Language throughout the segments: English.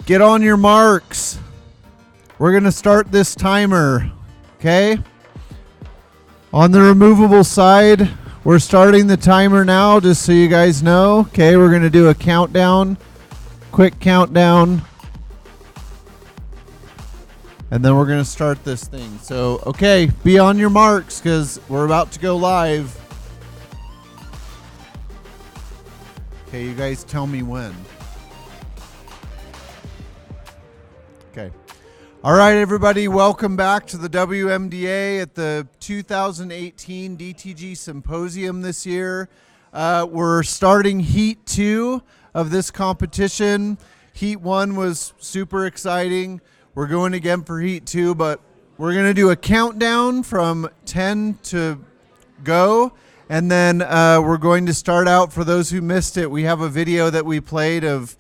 Get on your marks. We're going to start this timer, okay? On the removable side, we're starting the timer now, just so you guys know. Okay, we're going to do a countdown, quick countdown, and then we're going to start this thing. So, okay, be on your marks because we're about to go live. Okay, you guys tell me when. Okay. All right, everybody, welcome back to the WMDA at the 2018 DTG Symposium this year. We're starting Heat 2 of this competition. Heat 1 was super exciting. We're going again for Heat 2, but we're going to do a countdown from 10 to go, and then we're going to start out. For those who missed it, we have a video that we played of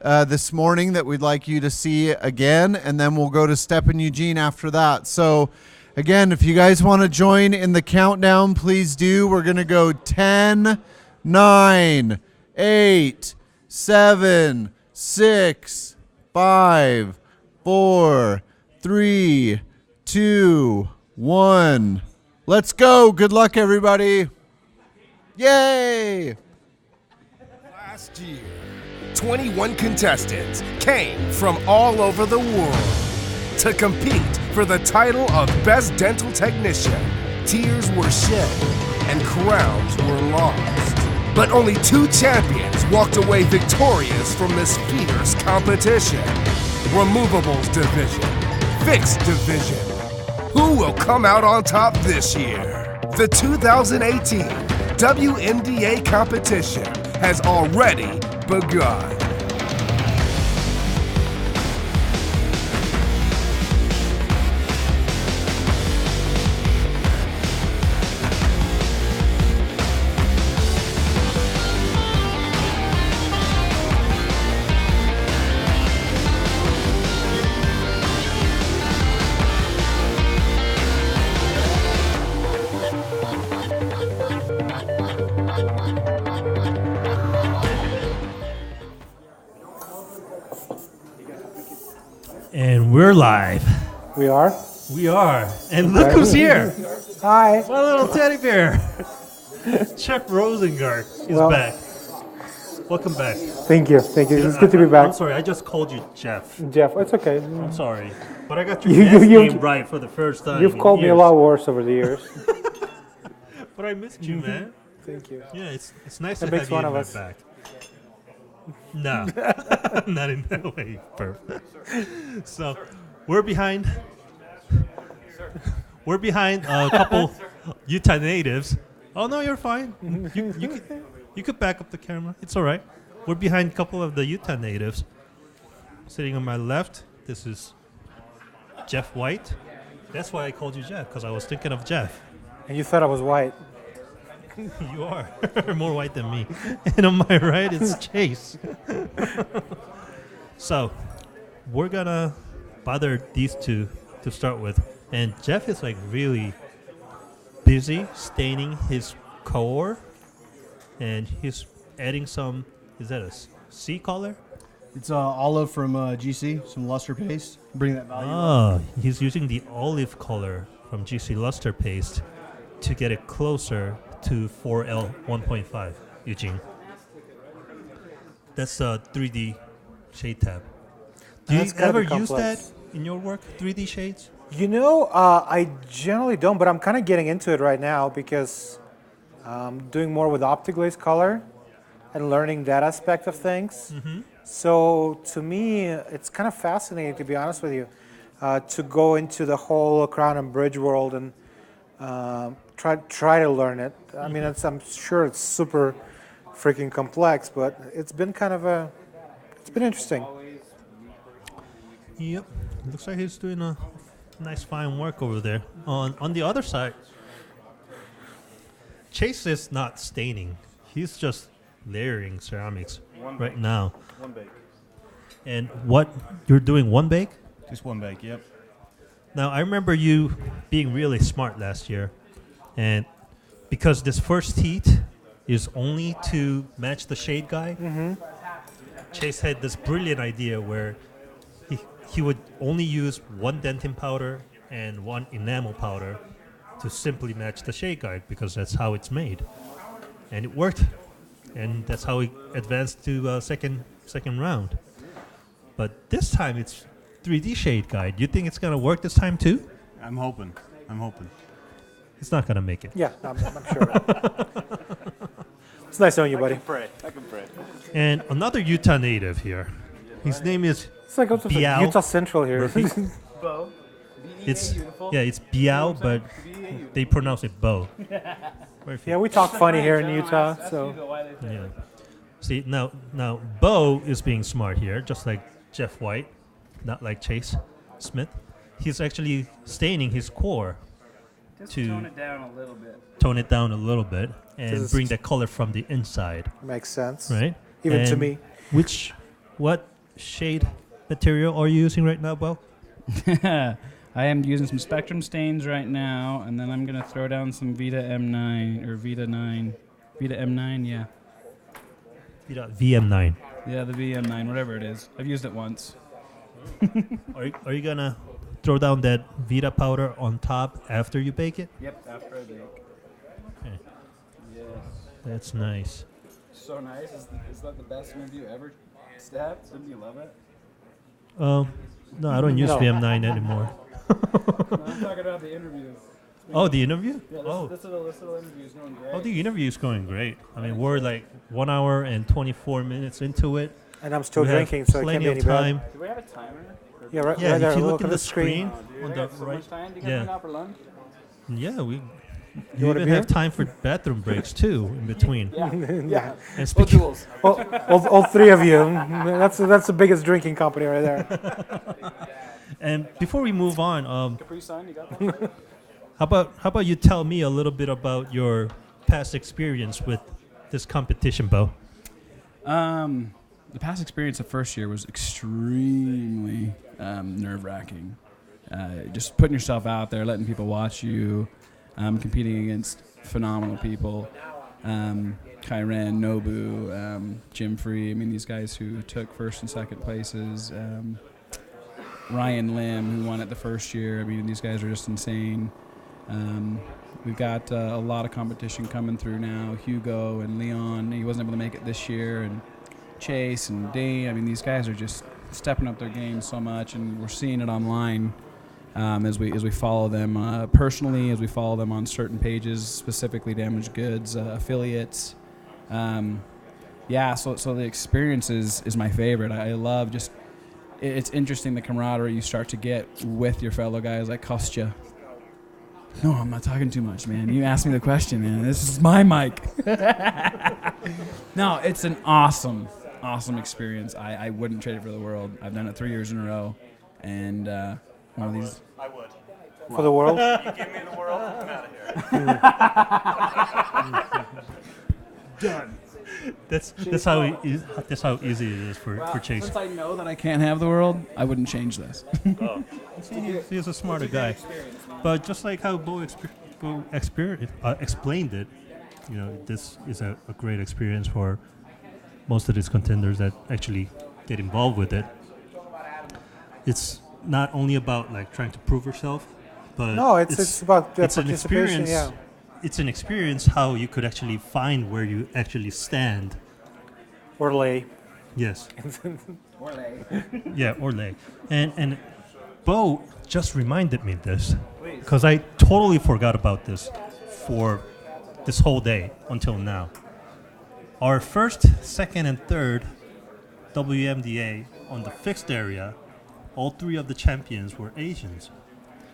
this morning that we'd like you to see again, and then we'll go to Step and Eugene after that. So again, if you guys want to join in the countdown, please do. We're going to go 10, 9, 8, 7, 6, 5, 4, 3, 2, 1. Let's go. Good luck, everybody. Yay! Last year, 21 contestants came from all over the world to compete for the title of Best Dental Technician. Tears were shed and crowns were lost. But only 2 champions walked away victorious from this fierce competition. Removables division, fixed division. Who will come out on top this year? The 2018 WMDA competition has already begun. And we're live. We are? We are. And look who's here. Hi. My little teddy bear. Jeff Rosengart is back. Welcome back. Thank you. Thank you. It's good to be back. I'm sorry, I just called you Jeff. Jeff, it's okay. I'm sorry. But I got your last name right for the first time. You've called me a lot worse over the years. But I missed you, man. Thank you. Yeah, it's nice to That makes have you one in of my us. back. No, not in that way. Perfect. So, we're behind. We're behind a couple Utah natives. Oh no, you're fine. You could back up the camera. It's all right. We're behind a couple of the Utah natives. Sitting on my left, this is Jeff White. That's why I called you Jeff, because I was thinking of Jeff. And you thought I was white. You are. You're more white than me. And on my right, it's Chase. So, we're going to bother these two to start with. And Jeff is like really busy staining his core. And he's adding some, is that a C color? It's olive from GC, some luster paste. Bring that value up. Oh, he's using the olive color from GC Luster Paste to get it closer to 4L 1.5, Eugene. That's a 3D shade tab. Do you ever use that in your work, 3D shades? You know, I generally don't, but I'm kind of getting into it right now because I'm doing more with OptiGlaze color and learning that aspect of things. Mm-hmm. So to me, it's kind of fascinating, to be honest with you, to go into the whole crown and bridge world and try to learn it. I mean, I'm sure it's super freaking complex, but it's been it's been interesting. Yep, looks like he's doing a nice fine work over there. On the other side, Chase is not staining. He's just layering ceramics right now. One bake. And what, you're doing one bake? Just one bake, yep. Now, I remember you being really smart last year. And because this first heat is only to match the shade guy, Chase had this brilliant idea where he would only use one dentin powder and one enamel powder to simply match the shade guide because that's how it's made, and it worked, and that's how he advanced to second round. But this time it's 3D shade guide. You think it's gonna work this time too? I'm hoping. It's not gonna make it. Yeah, I'm sure. It's nice knowing you, buddy. I can pray. And another Utah native here. His name is It's like also Biao Utah Central here. Bo. it's Biao, but they pronounce it Bo. Yeah, we talk funny here in Utah, so Yeah. See now Bo is being smart here, just like Jeff White, not like Chase Smith. He's actually staining his core Just to tone it down a little bit. and Just- bring the color from the inside, makes sense. right? Even to And me. What shade material are you using right now, Bo? I am using some Spectrum stains right now, and then I'm going to throw down some Vita M9, or Vita M9, yeah. VM9. Yeah, the VM9, whatever it is. I've used it once. Are you gonna throw down that Vita powder on top after you bake it? Yep, after I bake. Okay. Yes. That's nice. So nice. Is that the best interview ever stabbed? Didn't you love it? No, I don't use No. VM9 anymore. No, I'm talking about the interview. Oh, the interview? Yeah, Oh. this little interview is going great. Oh, the interview is going great. I mean, we're like 1 hour and 24 minutes into it. And I'm still We have drinking, so it can't plenty be of any bad. time. Do we have a timer? Yeah, right, Yeah, right there. if you Look look at at the the screen Do on we the have so right, much time? Do you guys yeah. hang out for lunch? yeah, we. You You want a even have beer? time for bathroom breaks too in between. Yeah. And speaking, all three of you. That's the biggest drinking company right there. and before we move on, Capri Sun, you got that? how about you tell me a little bit about your past experience with this competition, Bo? The past experience the first year was extremely nerve-wracking. Just putting yourself out there, letting people watch you, competing against phenomenal people. Kyren, Nobu, Jim Free. I mean, these guys who took first and second places. Ryan Lim, who won it the first year. I mean, these guys are just insane. We've got a lot of competition coming through now. Hugo and Leon, he wasn't able to make it this year, and Chase and Dane. I mean, these guys are just stepping up their game so much, and we're seeing it online as we follow them personally, as we follow them on certain pages, specifically Damaged Goods affiliates. So the experience is my favorite. I love just. It's interesting the camaraderie you start to get with your fellow guys like Kostya. No, I'm not talking too much, man. You asked me the question, man. This is my mic. No, it's an awesome experience. I wouldn't trade it for the world. I've done it 3 years in a row, and one of these. I would. For the world? You give me the world, I'm out of here. Done. That's how easy it is for Chase. Since I know that I can't have the world, I wouldn't change this. He's a smarter guy. But just like how Bo explained it, you know, this is a great experience for most of these contenders that actually get involved with it. It's not only about like trying to prove yourself, but No, it's about the it's an participation. experience. Yeah. It's an experience how you could actually find where you actually stand. Or lay. Yes. Yeah, or lay. And Bo just reminded me this because I totally forgot about this for this whole day until now. Our first, second, and third WMDA on the fixed area, all three of the champions were Asians.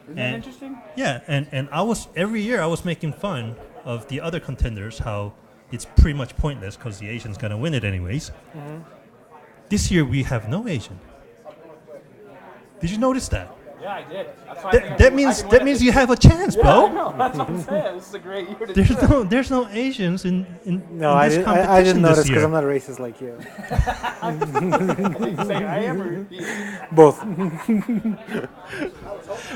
Isn't that interesting? Yeah, and every year I was making fun of the other contenders, how it's pretty much pointless because the Asian's gonna win it anyways. Mm-hmm. This year we have no Asian. Did you notice that? Yeah, I did. That's why I think That means you have a chance, I bro. know. That's what I'm saying. This is a great year to There's no Asians in No, this competition I didn't notice this because year. I'm not a racist like you. I am or Both.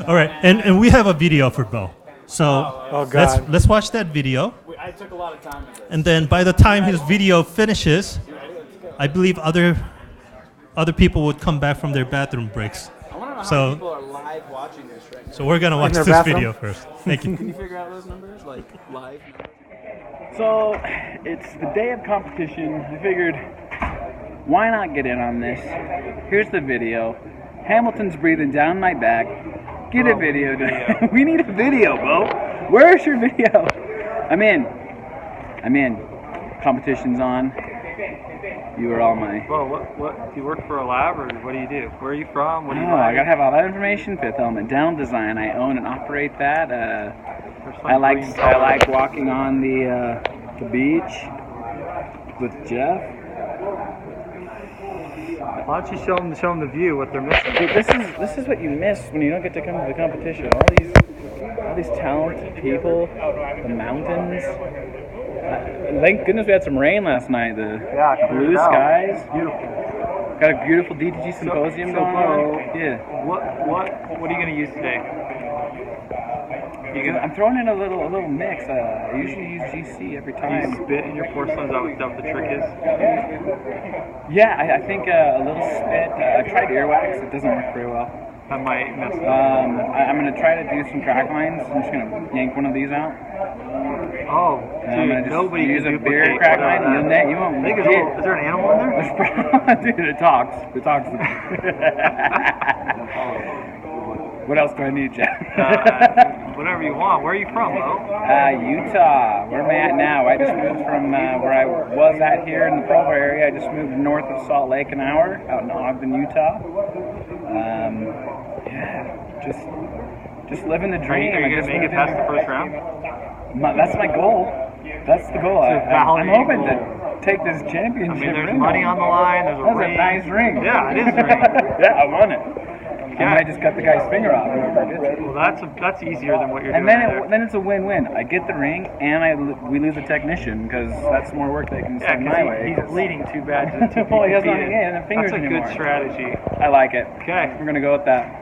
All right, and we have a video for Bo. So Oh, God. let's watch that video, I took a lot of time with this. and then by the time his video finishes, I believe other other people would come back from their bathroom breaks. I want to know how So- many people are live watching this right now. So we're gonna watch their this bathroom? video first. Thank you. Can you figure out those numbers, like live numbers? So, it's the day of competition. I figured, why not get in on this? Here's the video. Hamilton's breathing down my back. Get a video. We need a video, bro. Where's your video? I'm in. Competition's on. You are all my... Well, what do you work for a lab, or what do you do? Where are you from? What do you Oh, I buy? gotta have all that information. Fifth Element Dental Design. I own and operate that. There's some I like green color. walking on the beach with Jeff. Why don't you show them the view, what they're missing? Dude, this is what you miss when you don't get to come to the competition. All these talented people, the mountains. Thank goodness we had some rain last night. The blue skies. Beautiful. Got a beautiful DTG symposium going on. Yeah. What are you gonna use today? I'm throwing in a little mix. I usually use GC every Do time. you spit in your porcelain? Is that what the trick is? Yeah, I think a little spit. I tried earwax. It doesn't work very well. I might mess it up. I'm gonna try to do some crack lines. I'm just gonna yank one of these out. Oh, And I'm gonna dude, just nobody use can a beer duplicate crack what line. that. You won't I think legit. is there an animal in there? Dude, it talks. It talks. What else do I need, Jeff? Whatever you want. Where are you from, Mo? Utah. Where am I at now? I just moved from where I was at here in the Provo area. I just moved north of Salt Lake an hour, out in Ogden, Utah. Just living the Are dream. you I gonna just make it moved past into- the first round? That's my goal. That's the goal. It's a I'm valiant hoping goal. to take this I championship. mean, there's ring money home. on the line. There's a That's ring. a nice ring. Yeah, it is a ring. Yeah, I won it. I Yeah. might just cut the guy's finger off. Well, that's easier than what you're And doing then there. then it's a win-win. I get the ring, and we lose a technician because that's more work they can Yeah, send my way. because he's bleeding too bad to be Well, he doesn't competing. have any fingers That's a anymore. good strategy. I like it. Okay. We're gonna go with that.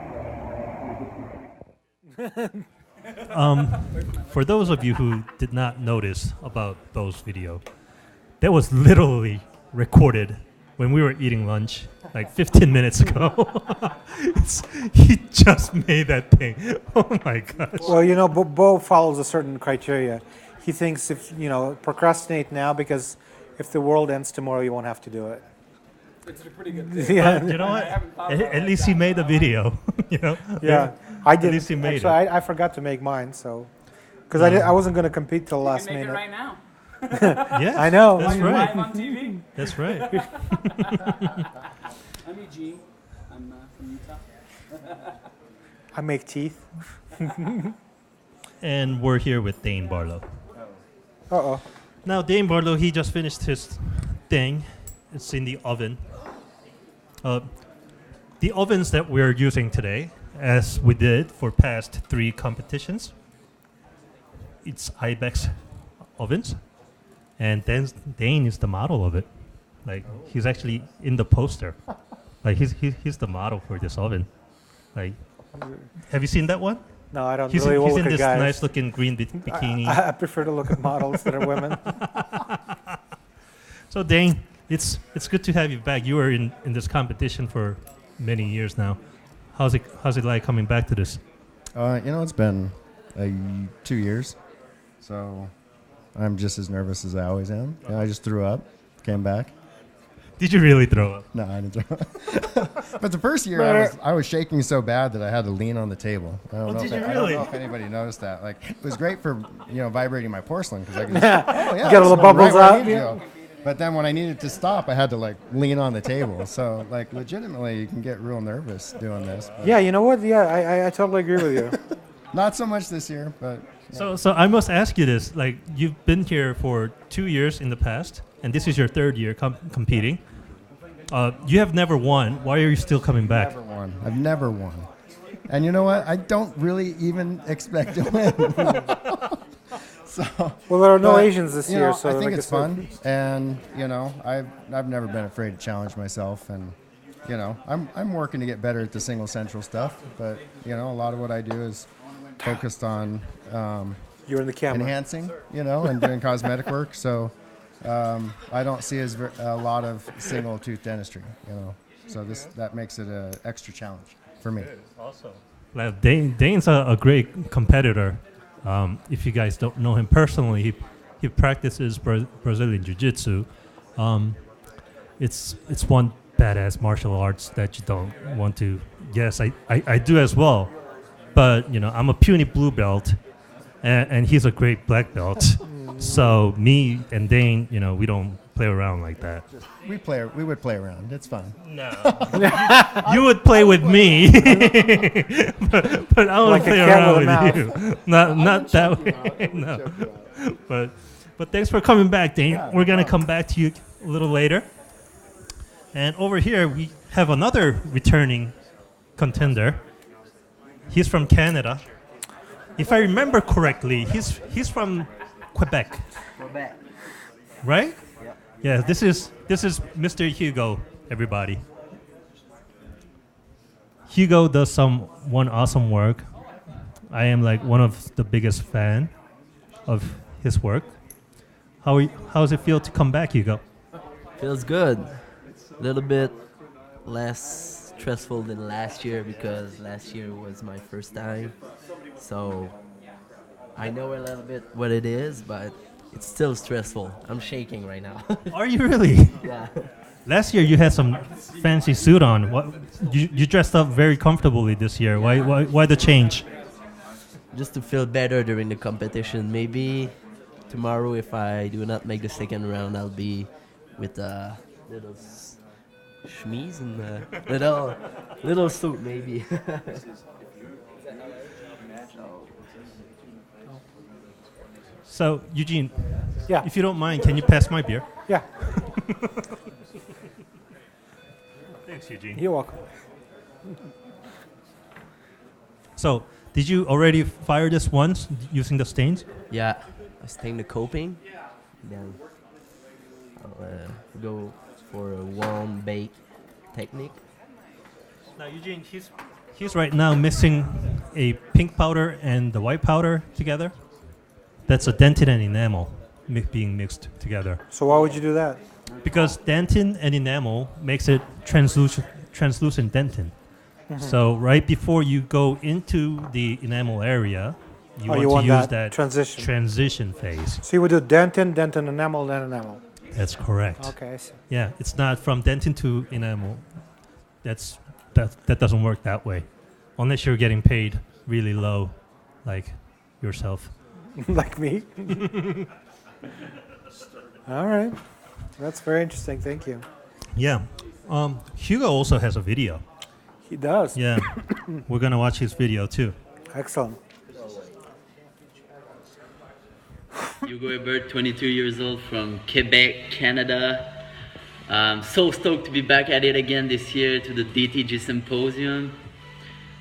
For those of you who did not notice about Bo's video, that was literally recorded when we were eating lunch like 15 minutes ago. He just made that thing. Oh my gosh. Well, Bo follows a certain criteria. He thinks procrastinate now because if the world ends tomorrow, you won't have to do it. It's a pretty good thing. Yeah, You know what? At least he made the video. yeah. I did. least he made Actually, I forgot to make mine, so because I wasn't going to compete till You last can make it minute. right now. Yeah, I know. That's You're right. live on TV. That's right. I'm Eugene. I'm from Utah. I make teeth. And we're here with Dane Barlow. Uh-oh. Now, Dane Barlow, he just finished his thing. It's in the oven. The ovens that we're using today, as we did for past 3 competitions, it's Ibex ovens, and then Dane is the model of it. Like he's actually in the poster. Like he's the model for this oven. Like, have you seen that one? No, I don't He's really in, he's look in at this guys. nice looking green bikini. I prefer to look at models that are women. So Dane, it's good to have you back. You were in this competition for many years now. How's it like coming back to this? It's been 2 years, so I'm just as nervous as I always am. I just threw up, came back. Did you really throw up? No, I didn't throw up. But the first year, I was shaking so bad that I had to lean on the table. I don't did you don't really? know if anybody noticed that. Like, it was great for vibrating my porcelain because I could just, Get all the that's bubbles where I out. need to go. But then when I needed to stop, I had to lean on the table. So legitimately, you can get real nervous doing this. But Yeah, you know what? Yeah, I totally agree with you. not so much this year, but So I must ask you this: like, you've been here for 2 years in the past, and this is your 3rd year competing. You have never won. Why are you still coming back? never won. I've never won. And you know what? I don't really even expect to win. So, Well, there are no but, Asians this year, so I think like it's said- fun, and I've never been afraid to challenge myself, and I'm working to get better at the single central stuff, but a lot of what I do is focused on You're in the camera. enhancing, and doing cosmetic work. So I don't see a lot of single tooth dentistry. So that makes it an extra challenge for me. Also, Dane's a great competitor. If you guys don't know him personally, he practices Brazilian Jiu-Jitsu. It's one badass martial arts that you don't want to. Yes, I do as well. But, I'm a puny blue belt, and he's a great black belt. So me and Dane, we don't play around like that. We would play around. It's fine. No. You would play with me, but I would play around with you. Not that way. No. But thanks for coming back, Dane. We're gonna come back to you a little later. And over here we have another returning contender. He's from Canada. If I remember correctly, he's from Quebec. Quebec. Right? Yeah. This is Mr. Hugo, everybody. Hugo does one awesome work. I am like one of the biggest fan of his work. How does it feel to come back, Hugo? Feels good. A little bit less stressful than last year because last year was my first time. So I know a little bit what it is, but it's still stressful. I'm shaking right now. Are you really? Yeah. Last year you had some fancy suit on. What you dressed up very comfortably this year. Why the change? Just to feel better during the competition. Maybe tomorrow, if I do not make the second round, I'll be with a little chemise and a little suit maybe. So Eugene, Yeah. if you don't mind, can you pass my beer? Yeah. Thanks, Eugene. You're welcome. So, did you already fire this once using the stains? Yeah, I stain the coping, then I'll go for a warm bake technique. Now, Eugene, he's right now mixing a pink powder and the white powder together. That's a dentin and enamel being mixed together. So why would you do that? Because dentin and enamel makes it translucent dentin. So right before you go into the enamel area, you want to use that transition phase. So you would do dentin, enamel, then enamel. That's correct. Okay, I see. Yeah, it's not from dentin to enamel. That doesn't work that way, unless you're getting paid really low, like yourself. Like me? All right. That's very interesting. Thank you. Yeah. Hugo also has a video. He does. Yeah. We're going to watch his video too. Excellent. Hugo Ebert, 22 years old from Quebec, Canada. So stoked to be back at it again this year to the DTG Symposium.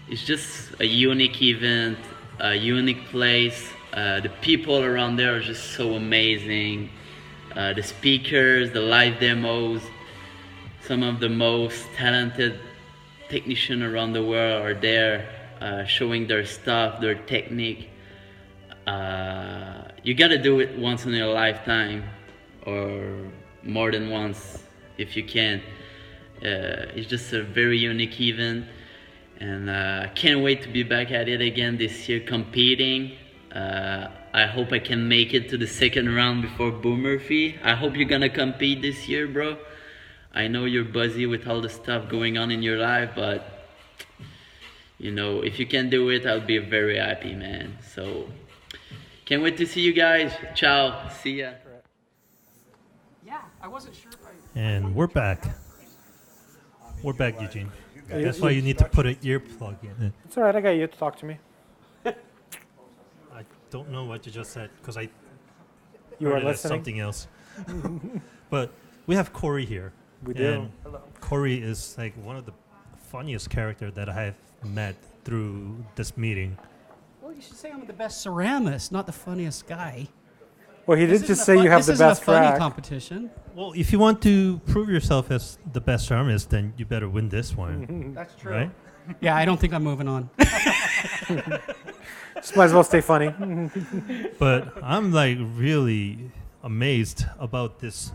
It's just a unique event, a unique place. The people around there are just so amazing. The speakers, the live demos, some of the most talented technicians around the world are there showing their stuff, their technique. You gotta do it once in your lifetime or more than once if you can. It's just a very unique event, and I can't wait to be back at it again this year competing. I hope I can make it to the second round before Boo Murphy. I hope you're gonna compete this year, bro. I know you're busy with all the stuff going on in your life, but you know, if you can do it, I'll be very happy, man. So can't wait to see you guys. Ciao. See ya. Yeah, I wasn't sure if I... And we're back. We're back, Eugene. That's why you need to put an earplug in. It's all right. I got you to talk to me. I don't know what you just said because I You heard were it as listening? something else. But we have Corey here. We do. And Corey is like one of the funniest characters that I have met through this meeting. Well, you should say I'm the best ceramist, not the funniest guy. Well, he This did just isn't a say you have this the isn't best a funny track. competition. Well, if you want to prove yourself as the best ceramist, then you better win this one. That's true. Right? Yeah, I don't think I'm moving on. Just might as well stay funny. But I'm like really amazed about this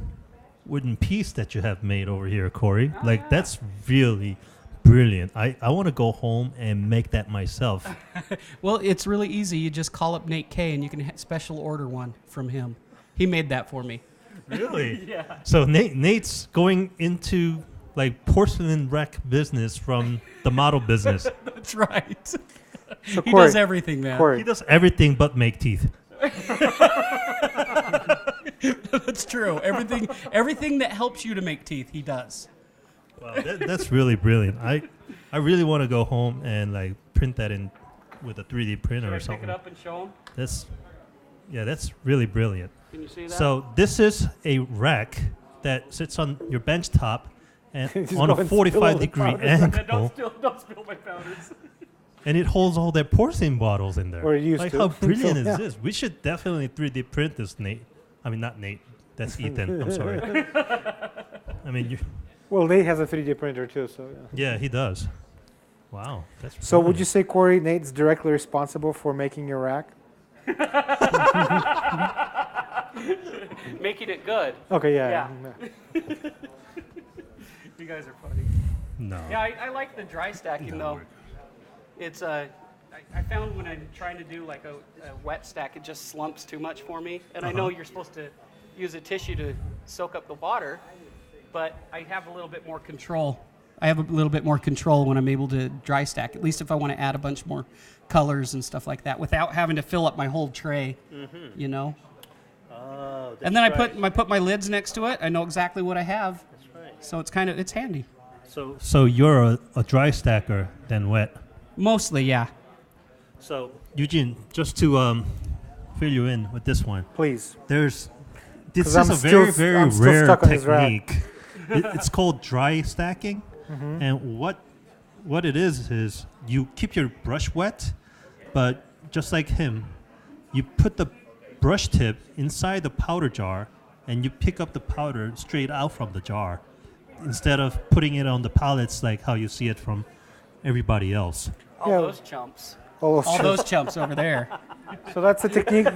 wooden piece that you have made over here, Corey. Like that's really brilliant. I want to go home and make that myself. Well, it's really easy. You just call up Nate K and you can special order one from him. He made that for me. Really? Yeah. So Nate's going into like porcelain wreck business from the model business. That's right. So He Corey- does everything, man. Corey, He does everything but make teeth. That's true. Everything that helps you to make teeth, he does. Wow, that's really brilliant. I really want to go home and like print that in with a 3D printer Should I or pick something. it up and show him? That's really brilliant. Can you see that? So this is a rack that sits on your bench top and Just on go a and 45 spill the degree powder. angle, don't spill my powders. and it holds all their porcelain bottles in there. Or it used like to. how brilliant So, yeah. is this? We should definitely 3D print this, Nate. I mean, not Nate. That's Ethan. I'm sorry. I mean, well, Nate has a 3D printer too, so yeah. yeah, he does. Wow. That's So would brilliant. you say, Corey, Nate's directly responsible for making your rack? Making it good. Okay, yeah. You guys are funny. No. Yeah, I like the dry stacking though. It's I found when I'm trying to do like a wet stack, it just slumps too much for me. And I know you're supposed to use a tissue to soak up the water, but I have a little bit more control. I have a little bit more control when I'm able to dry stack, at least if I want to add a bunch more colors and stuff like that without having to fill up my whole tray, you know? Oh, And then I put my lids next to it. I know exactly what I have. That's right. So it's handy. So you're a dry stacker than wet. Mostly, yeah. So Eugene, just to fill you in with this one, Please. this 'Cause is I'm a very still- very I'm still rare stuck on this rack. technique. It's called dry stacking, and what it is you keep your brush wet, but just like him, you put the brush tip inside the powder jar, and you pick up the powder straight out from the jar, instead of putting it on the pallets like how you see it from everybody else. All those chumps. All those chumps over there. So that's a technique.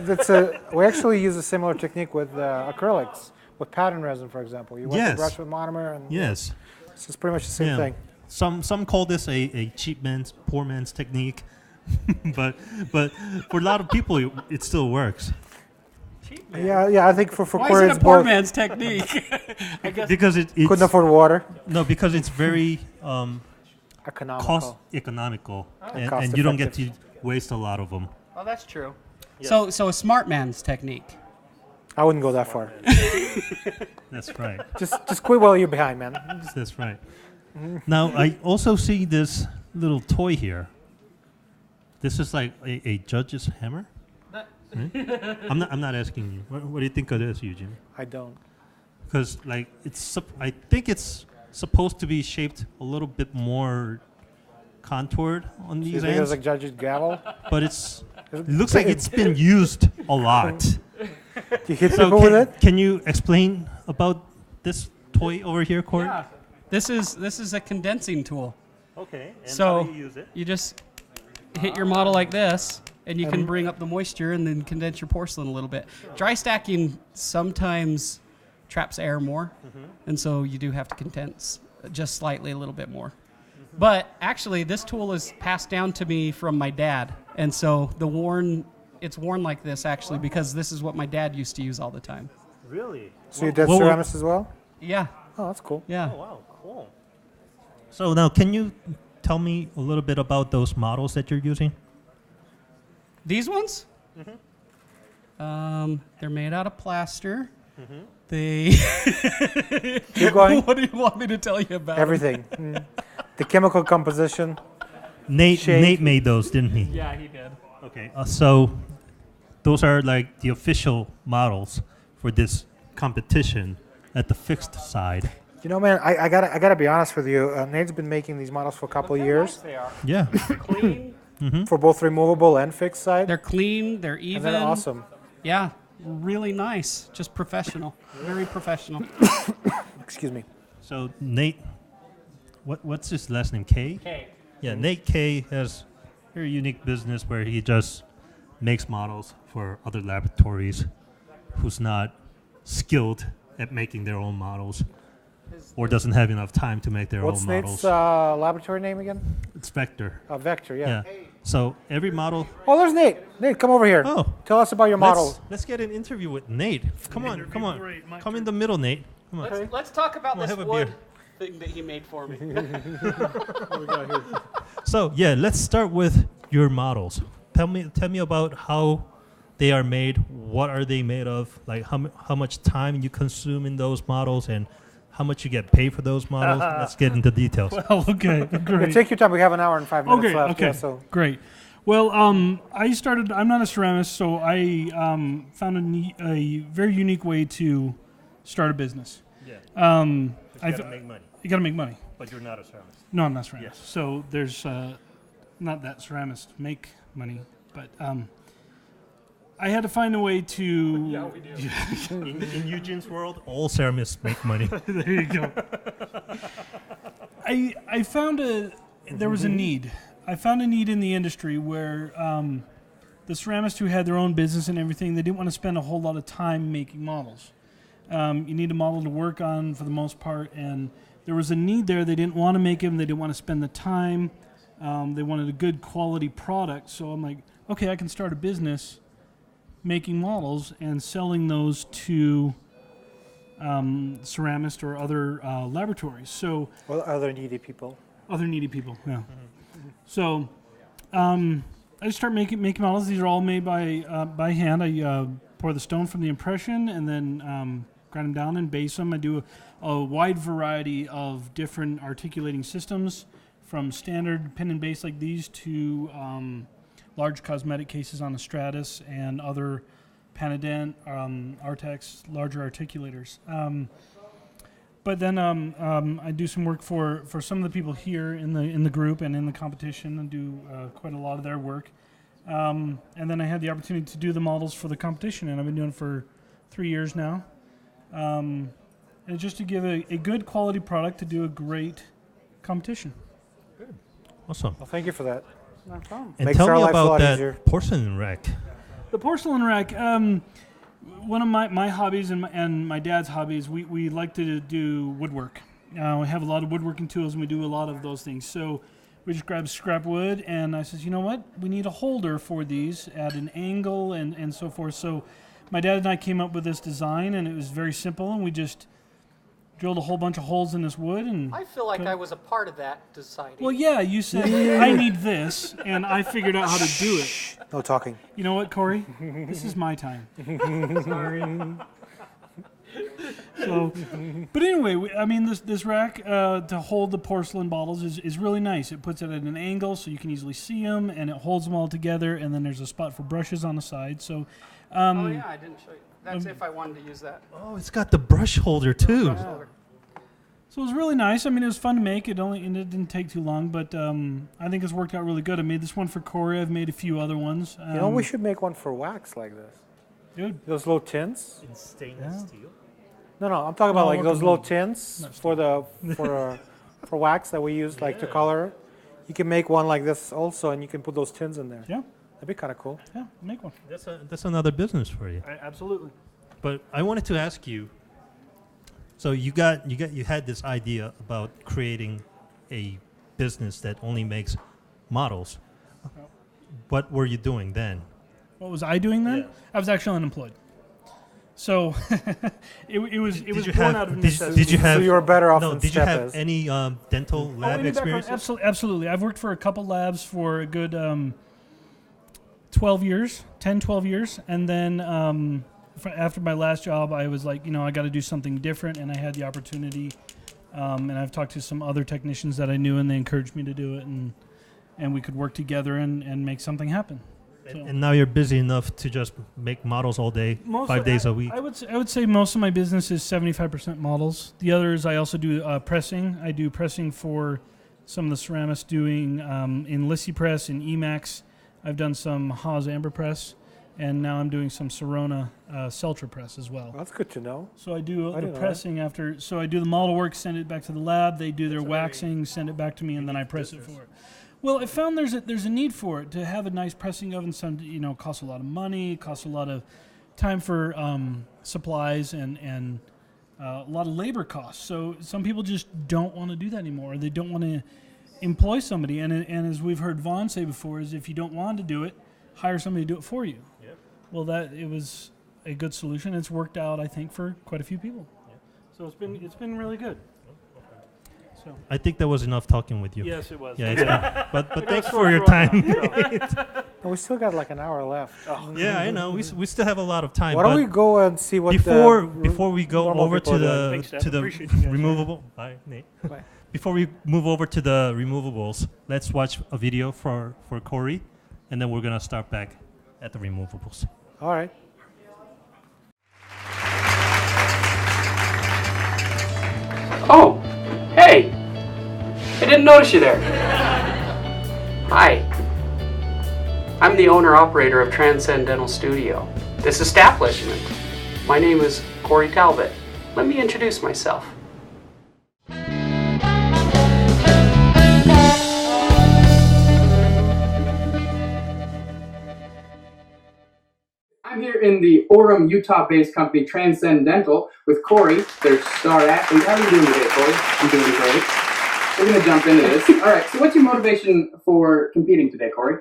We actually use a similar technique with acrylics, with pattern resin, for example. You wet the Yes. brush with monomer, and Yes. so it's pretty much the same Yeah. thing. Some call this a cheap man's, poor man's technique, but for a lot of people it still works. Yeah. I think for Why Corey is it's it a poor both. man's technique? I guess Because it's Couldn't afford water. No, because it's very Economical. cost economical, and Cost you don't get to effective. waste a lot of them. Oh, that's true. Yeah. So a smart man's technique. I wouldn't go that far. That's right. just quit while you're behind, man. That's right. Now I also see this little toy here. This is like a judge's hammer. Hmm? I'm not asking you. What do you think of this, Eugene? I don't. Because like I think it's supposed to be shaped a little bit more contoured on Do you these think it was ends, like Judge's gavel? but it looks like it's been used a lot. Do you hit So people with it? can you explain about this toy over here, Corey? Yeah. This is a condensing tool. Okay. And So how do you use it? you just hit your model like this, and you can bring up the moisture and then condense your porcelain a little bit. Dry stacking sometimes traps air more, and so you do have to condense just slightly a little bit more. But actually, this tool is passed down to me from my dad, and so it's worn like this actually because this is what my dad used to use all the time. Really? So you did What- ceramics as well? Yeah. Oh, that's cool. Yeah. Oh wow, cool. So now, can you tell me a little bit about those models that you're using? These ones? They're made out of plaster. They. Keep going. What do you want me to tell you about 'em? Everything. The chemical composition. Nate Shape. made those, didn't he? Yeah, he did. Okay. So those are like the official models for this competition at the fixed side. You know, man, I gotta be honest with you. Nate's been making these models for a couple of years They are Yeah. clean. for both removable and fixed side. They're clean. They're even. And they're awesome. Yeah, really nice. Just professional. Very professional. Excuse me. So Nate, what's his last name? K? Okay. Yeah, Nate K has a very unique business where he just makes models for other laboratories who's not skilled at making their own models, or doesn't have enough time to make their What's own Nate's models. laboratory name again? It's Vector. Vector, yeah. So every model. Oh, there's Nate. Nate, come over here. Oh, tell us about your model. Let's get an interview with Nate. Come on. Come in the middle, Nate. Come on. Let's talk about this have a wood beer. thing that he made for me. So yeah, let's start with your models. Tell me about how they are made. What are they made of? Like how much time you consume in those models, and how much you get paid for those models. Let's get into details. Well, okay, great. Take your time. We have an hour and 5 minutes left. Okay, Yeah, so. great. Well, I'm not a ceramist, so I found a very unique way to start a business. Yeah. You got to make money. You got to make money. But you're not a ceramist. No, I'm not a ceramist. Yes. So there's not that ceramists make money, but I had to find a way to. Yeah, we do. in Eugene's world, all ceramists make money. There you go. I found there was a need. I found a need in the industry where the ceramists who had their own business and everything, they didn't want to spend a whole lot of time making models. You need a model to work on for the most part, and there was a need there. They didn't want to make them. They didn't want to spend the time. They wanted a good quality product. So I'm like, okay, I can start a business making models and selling those to ceramists or other laboratories. So other needy people. Other needy people, yeah. So I just start making models. These are all made by hand. I pour the stone from the impression and then grind them down and base them. I do a wide variety of different articulating systems, from standard pin and base like these to large cosmetic cases on a Stratus and other Panadent, Artex, larger articulators. But then I do some work for some of the people here in the group and in the competition, and do quite a lot of their work. And then I had the opportunity to do the models for the competition, and I've been doing it for 3 years now. And just to give a good quality product to do a great competition. Good. Awesome. Well, thank you for that. No problem. And Makes tell our me lives a about lot that easier. porcelain rack. The porcelain rack. One of my hobbies and my dad's hobbies, we like to do woodwork. We have a lot of woodworking tools, and we do a lot of those things. So we just grabbed scrap wood, and I says, you know what? We need a holder for these at an angle and so forth. So my dad and I came up with this design, and it was very simple, and we just drilled a whole bunch of holes in this wood. And I feel like I was a part of that deciding. well, yeah, you said, I need this, and I figured out how to do it. No talking. You know what, Corey? This is my time. Sorry. So, but anyway, I mean, this rack to hold the porcelain bottles is really nice. It puts it at an angle so you can easily see them, and it holds them all together, and then there's a spot for brushes on the side. So, oh yeah, I didn't show you. That's if I wanted to use that. Oh, it's got the brush holder too. Brush holder. So it was really nice. I mean, it was fun to make. It didn't take too long, but I think it's worked out really good. I made this one for Corey. I've made a few other ones. You know, we should make one for wax like this. Dude. Those little tins. In stainless steel? No, I'm talking about No, like we're those little talking- tins for wax that we use like to color. You can make one like this also, and you can put those tins in there. Yeah. That'd be kind of cool. Yeah, make one. That's another business for you. Absolutely. But I wanted to ask you. So you had this idea about creating a business that only makes models. What were you doing then? What was I doing then? Yeah. I was actually unemployed. So it was Did you born have- out of did- necessity. did you have- So you were better off No, than did you Steph have is. any dental lab any background? experiences? Absolutely. I've worked for a couple labs for a good 12 years, and then after my last job, I was like, I got to do something different, and I had the opportunity, and I've talked to some other technicians that I knew, and they encouraged me to do it, and we could work together and make something happen. So. And now you're busy enough to just make models all day, 5 days a week. I would say most of my business is 75% models. The others, I also do pressing. I do pressing for some of the ceramists doing in Lissy Press, in Emax. I've done some Haas Amber Press, and now I'm doing some Sorona Celtra Press as well. Well, that's good to know. So I do I the didn't know pressing after. So I do the model work, send it back to the lab. They do their waxing, send it back to me, and then I press it for it. Well, I found there's a need for it to have a nice pressing oven. Some costs a lot of money, costs a lot of time for supplies and a lot of labor costs. So some people just don't want to do that anymore. They don't want to employ somebody. And as we've heard Vaughn say before, is if you don't want to do it, hire somebody to do it for you. Yep. Well, it was a good solution. It's worked out, I think, for quite a few people. Yep. So it's been really good. So I think that was enough talking with you. Yes, it was. Yeah, it's but thanks for your time. And we still got like an hour left. Yeah, I know. We still have a lot of time. Why don't we go and see what before we go normal over people to are the doing? to the Appreciate you guys. removable. Bye, Nate. Bye. Before we move over to the removables, let's watch a video for Corey, and then we're gonna start back at the removables. All right. Oh, hey! I didn't notice you there. Hi. I'm the owner-operator of Transcendental Studio. This establishment. My name is Corey Talbot. Let me introduce myself. I'm here in the Orem, Utah-based company Transcendental with Corey, their star athlete. How are you doing today, Corey? I'm doing great. We're going to jump into this. All right, so what's your motivation for competing today, Corey?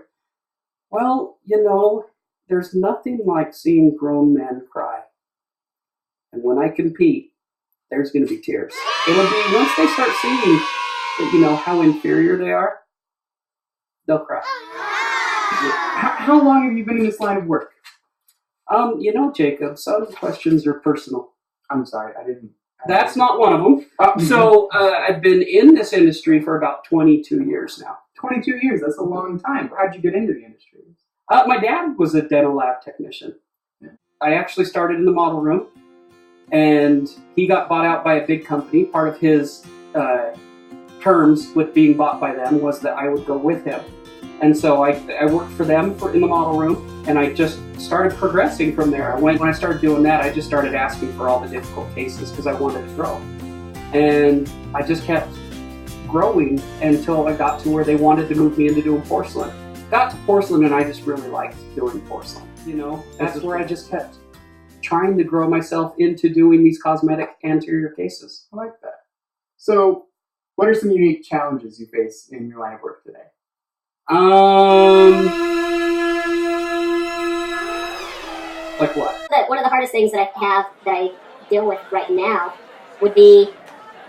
Well, you know, there's nothing like seeing grown men cry. And when I compete, there's going to be tears. It'll be, once they start seeing, you know, how inferior they are, they'll cry. How long have you been in this line of work? You know, Jacob, some questions are personal. I'm sorry, I didn't. That's not one of them. So I've been in this industry for about 22 years now. 22 years, that's a long time. How'd you get into the industry? My dad was a dental lab technician. I actually started in the model room, and he got bought out by a big company. Part of his terms with being bought by them was that I would go with him. And so I worked for them in the model room, and I just started progressing from there. When I started doing that, I just started asking for all the difficult cases because I wanted to grow. And I just kept growing until I got to where they wanted to move me into doing porcelain. Got to porcelain, and I just really liked doing porcelain. You know, that's where I just kept trying to grow myself into doing these cosmetic anterior cases. I like that. So, what are some unique challenges you face in your line of work today? Like what? One of the hardest things that I deal with right now would be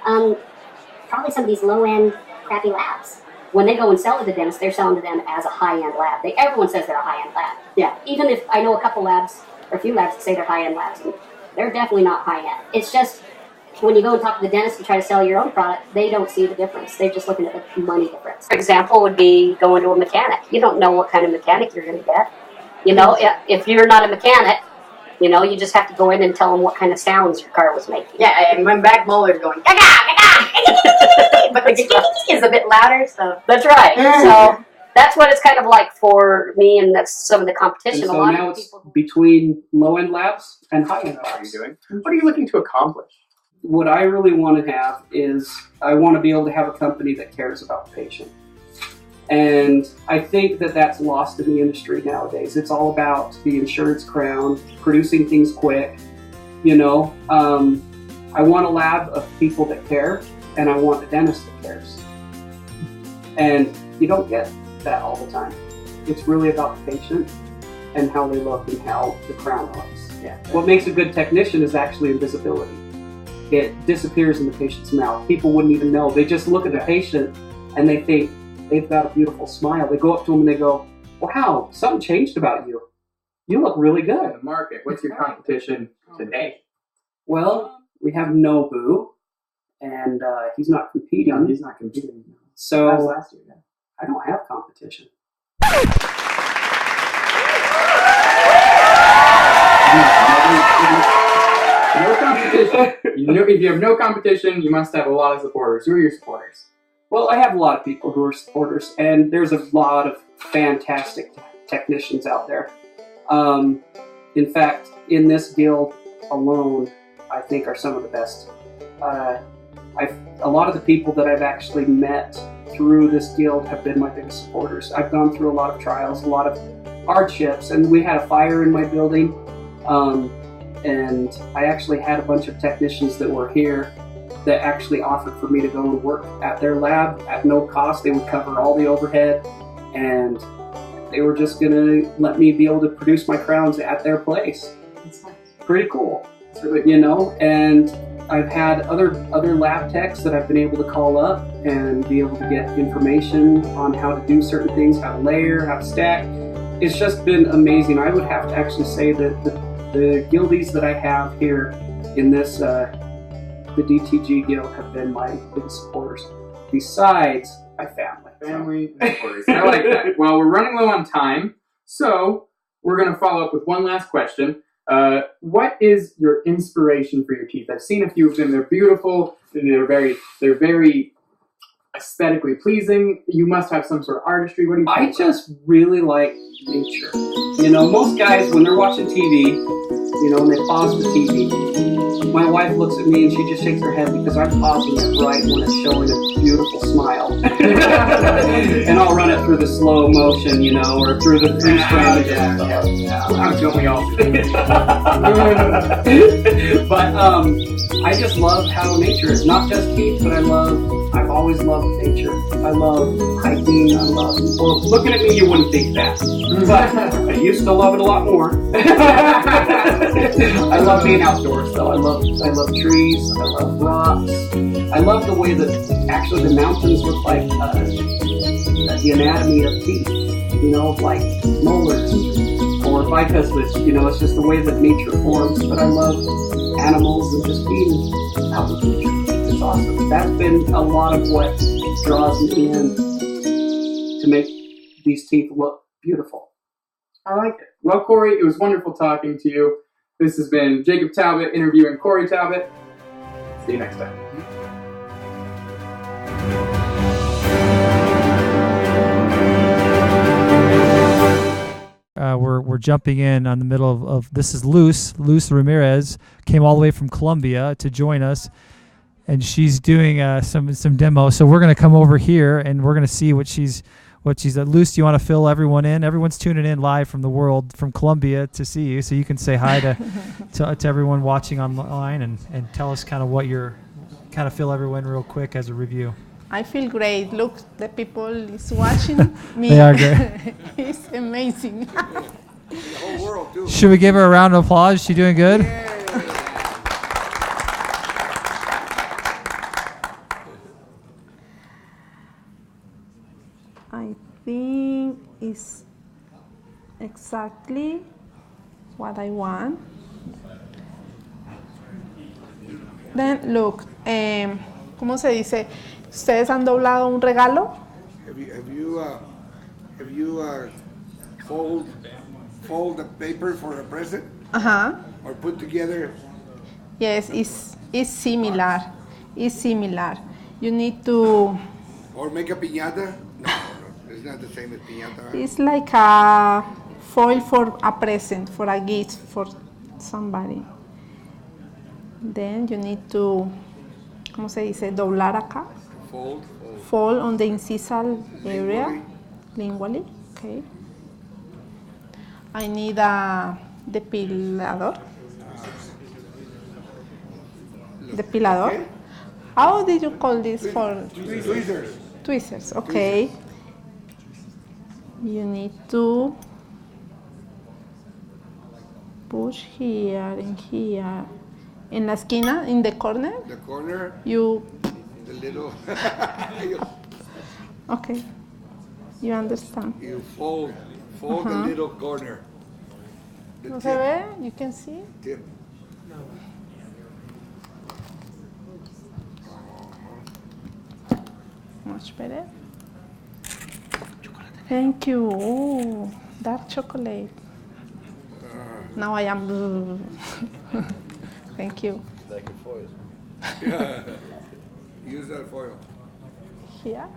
probably some of these low-end crappy labs. When they go and sell to the dentist, they're selling to them as a high-end lab. Everyone says they're a high-end lab. Yeah. Even if I know a couple labs, or a few labs that say they're high-end labs, and they're definitely not high-end. It's just when you go and talk to the dentist and try to sell your own product, they don't see the difference. They're just looking at the money difference. For example would be going to a mechanic. You don't know what kind of mechanic you're going to get. You know, if you're not a mechanic, you know, you just have to go in and tell them what kind of sounds your car was making. Yeah, and my back molar's going, gaga, gaga, but the is a bit louder, so. That's right. So that's what it's kind of like for me, and that's some of the competition. And so a lot now of it's people between low-end labs and high-end labs. What are you doing? What are you looking to accomplish? What I really want to have is I want to be able to have a company that cares about the patient. And I think that that's lost in the industry nowadays. It's all about the insurance crown, producing things quick. You know, I want a lab of people that care, and I want a dentist that cares. And you don't get that all the time. It's really about the patient and how they look and how the crown looks. Yeah. What makes a good technician is actually invisibility. It disappears in the patient's mouth. People wouldn't even know. They just look at the patient and they think they've got a beautiful smile. They go up to them and they go, wow, something changed about you. You look really good. The market. What's your competition today? Well, we have Nobu, and he's not competing. He's not competing. So That was last year. Yeah. I don't have competition. No competition. You know, if you have no competition, you must have a lot of supporters. Who are your supporters? Well, I have a lot of people who are supporters, and there's a lot of fantastic technicians out there. In fact, in this guild alone, I think are some of the best. A lot of the people that I've actually met through this guild have been my biggest supporters. I've gone through a lot of trials, a lot of hardships, and we had a fire in my building, and I actually had a bunch of technicians that were here that actually offered for me to go and work at their lab at no cost. They would cover all the overhead, and they were just gonna let me be able to produce my crowns at their place. Pretty cool, you know. And I've had other lab techs that I've been able to call up and be able to get information on how to do certain things, how to layer, how to stack. It's just been amazing. I would have to actually say that the guildies that I have here in this, the DTG Guild, have been my biggest supporters. Besides my family. Family and supporters. I like that. Well, we're running low on time, so we're going to follow up with one last question. What is your inspiration for your teeth? I've seen a few of them. They're beautiful. And they're very aesthetically pleasing. You must have some sort of artistry. What do you think? I just really like nature. You know, most guys, when they're watching TV, you know, when they pause the TV, my wife looks at me and she just shakes her head because I'm pausing it right when it's showing a beautiful smile. And I'll run it through the slow motion, you know, or through the three-stranded. I'm going all. But I just love how nature is. Not just teeth, but I've always loved nature. I love hiking. Well, looking at me, you wouldn't think that. But I used to love it a lot more. I love being outdoors, though. I love trees. I love rocks. I love the way that actually the mountains look like the anatomy of teeth. You know, like molars or bicuspids. You know, it's just the way that nature forms. But I love animals and just being out with nature. It's awesome. That's been a lot of what draws me in to make these teeth look beautiful. I like it. Well, Corey, it was wonderful talking to you. This has been Jacob Talbot interviewing Corey Talbot. See you next time. We're jumping in on the middle of this is Luz Ramirez, came all the way from Colombia to join us, and she's doing some demo. So we're gonna come over here and we're gonna see what she's Luz, do you want to fill everyone in? Everyone's tuning in live from the world, from Colombia, to see you, so you can say hi to everyone watching online and tell us kind of what you're, kind of fill everyone real quick as a review. I feel great. Look, the people is watching me. They are great. It's amazing. The whole world too. Should we give her a round of applause? Is she doing good? I think it's exactly what I want. Then look, ¿cómo se dice? ¿Ustedes han doblado un regalo? Have you fold the paper for a present? Or put together? Yes, it's similar. It's similar. You need to. Or make a piñata? No, it's not the same as piñata. It's like a foil for a present, for a gift for somebody. Then you need to, ¿cómo se dice? Doblar acá. Fold on the incisal area. Lingually. Okay. I need a depilador. Depilador. Okay. How did you call this for? Tweezers. Tweezers, okay. You need to push here and here. In la esquina, in the corner? The corner. You. The little. Okay. You understand. You fold the little corner. The ¿No tip. se ve? You can see? Tip. Much better. Thank you. Oh, dark chocolate. Now I am. Thank you. Like a foil. Yeah. Use that foil. Here.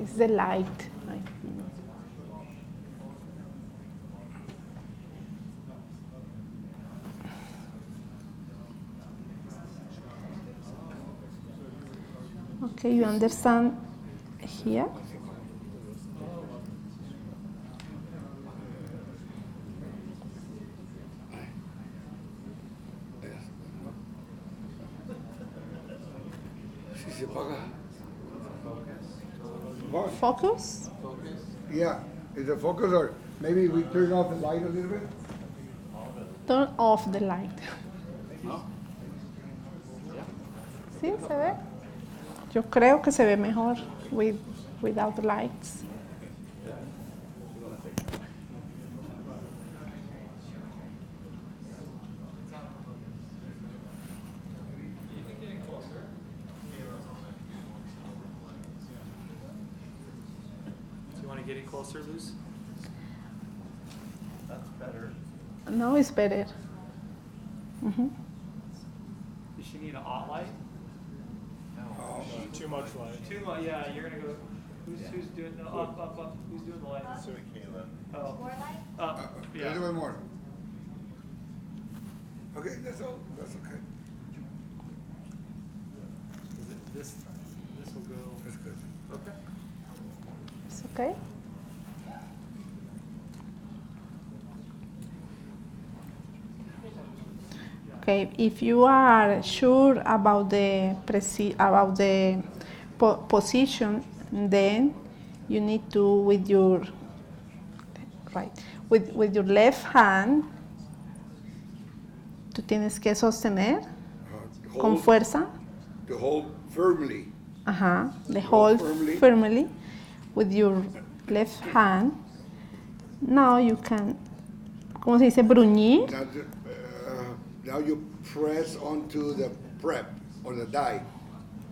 It's the light. I think. Okay, you understand here? Si se apaga. Focus? Yeah, is it focus or maybe we turn off the light a little bit? Turn off the light. ¿Sí se ve? Yo creo que se ve mejor without lights. Do you want to get it closer, Luz? That's better. Now it's better. Does she need a hot light? No. Too much light. Too much. Yeah, you're gonna go. Who's doing the up? Who's doing the light? Oh. More light. A little bit more. Okay, that's all. That's okay. This will go. That's good. Okay. It's okay? Okay, if you are sure about the position, then you need to with your with your left hand, tú tienes que sostener con fuerza. To hold firmly. The hold firmly with your left hand. Now you can, ¿cómo se dice? Bruñir. Now you press onto the prep or the die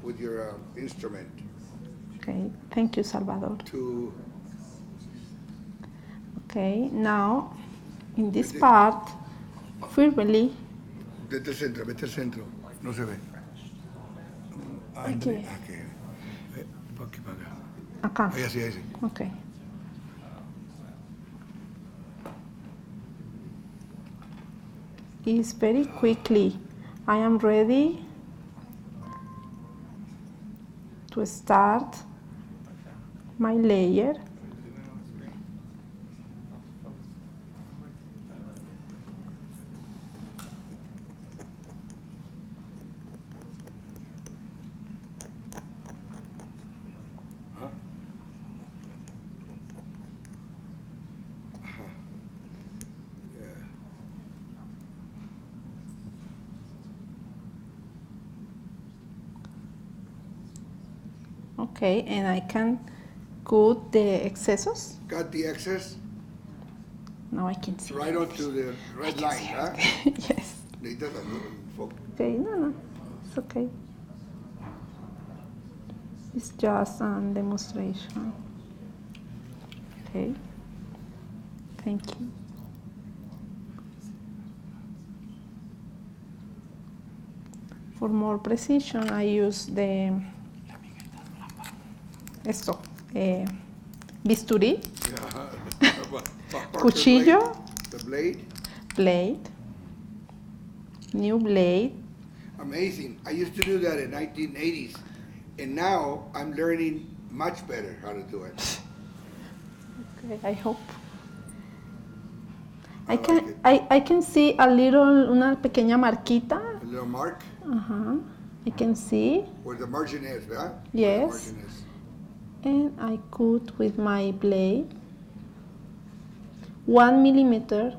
with your instrument. Okay, thank you, Salvador. To Okay, now in this part, firmly. Vete al centro. No se ve. Aquí. Aquí. Aquí para acá. Acá. Ahí sí, ahí sí. Okay. It's very quickly. I am ready to start my layer. Okay, and I can cut the excesses. Cut the excess. Now I can see. Right onto the red line, huh? Yes. Okay, no, it's okay. It's just a demonstration. Okay. Thank you. For more precision, I use bisturí, cuchillo, The blade. blade, new blade. Amazing. I used to do that in 1980s, and now I'm learning much better how to do it. Okay, I hope. I can see una pequeña marquita. A little mark. I can see. Where the margin is, right? Yes. Where the margin is. And I cut with my blade 1 millimeter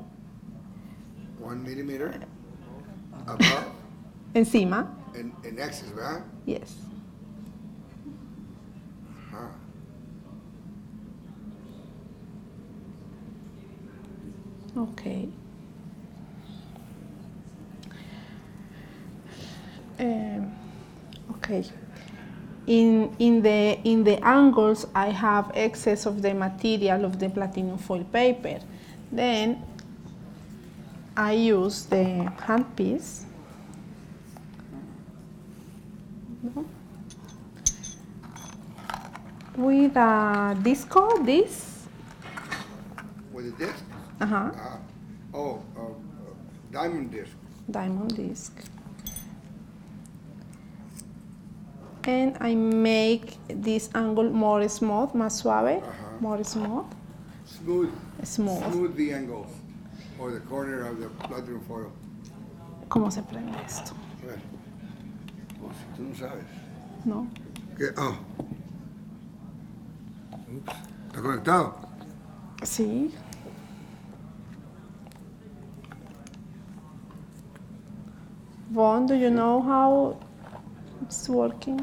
1 millimeter above. encima. In excess, right? Yes. Okay. Okay. In the angles, I have excess of the material of the platinum foil paper. Then I use the handpiece. With a disco, this. With a disc? Diamond disc. Diamond disc. And I make this angle more smooth, más suave, more smooth. Smooth. Smooth. Smooth the angles or the corner of the platinum foil. ¿Cómo se prende esto? A ver. Oh, si tú no sabes. No. ¿Qué? Oh. Ups. ¿Está conectado? Sí. Vaughn, do you know how it's working?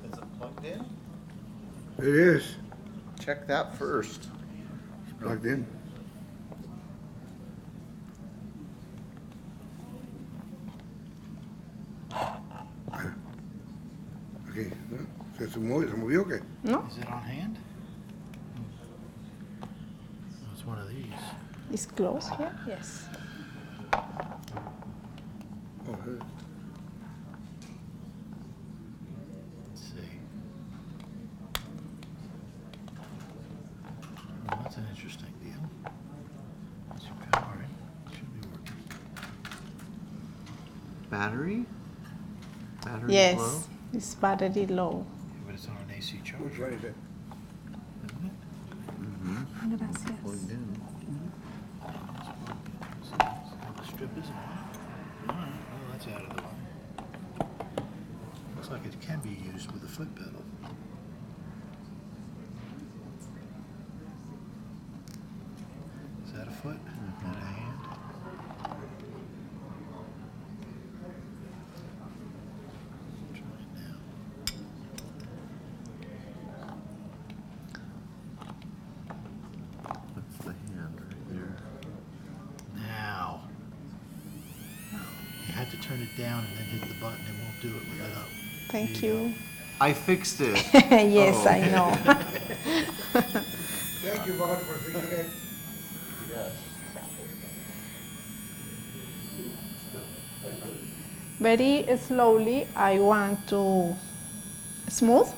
Is it plugged in? It is. Check that first. It's plugged in. Okay. ¿Se movió o qué? No. Is it on hand? Oh, it's one of these. It's close here? Yes. Oh, good. Let's see. Well, that's an interesting deal. That's your power. It should be working. Battery? Battery Yes. low? It's battery low. Yeah, but it's on an AC charger. Which one is it? Isn't it? Mm-hmm. Gracias. Plugged in. So the strip isn't on. Alright, well that's out of the way. Looks like it can be used with a foot pedal. Is that a foot? And a hand? Try it now. That's the hand right there. Now. You have to turn it down and then hit the button. It won't do it without. Thank you. I fixed it. Yes, Oh. I know. Thank you, Bob, for fixing it. Yes. Very slowly, I want to smooth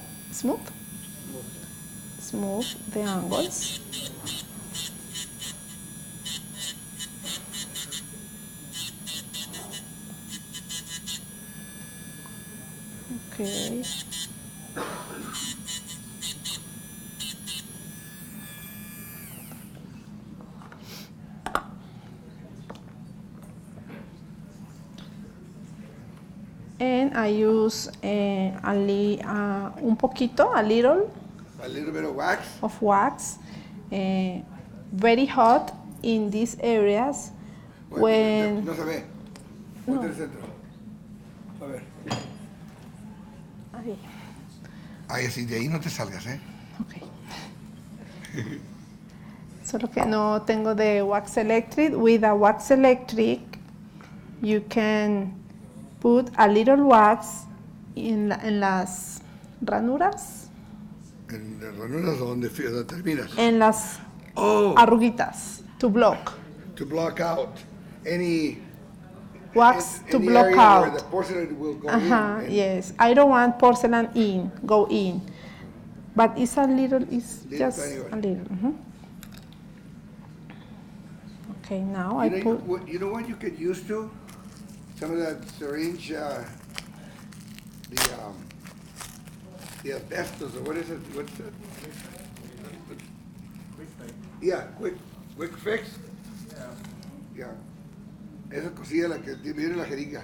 the angles. Okay. And I use a little A little bit of wax. of wax, very hot in these areas. When No se ve. Ponte el centro. A ver. Ahí. Ay, así de ahí no te salgas, ¿eh? Solo que no tengo de wax electric. With a wax electric, you can put a little wax en las ranuras, En las ranuras donde terminas. en las Oh. arruguitas, to block. To block out any Wax to any block area out. where the porcelain will go Uh-huh, in. yes. I don't want porcelain go in. But it's a little, it's Little just tiny one. a little. Okay, now You I know, put, you know what you could use to? Some of that syringe, the asbestos, or what is it? What's it? Yeah, quick fix. Yeah. Esa cosilla la que viene en la jeringa.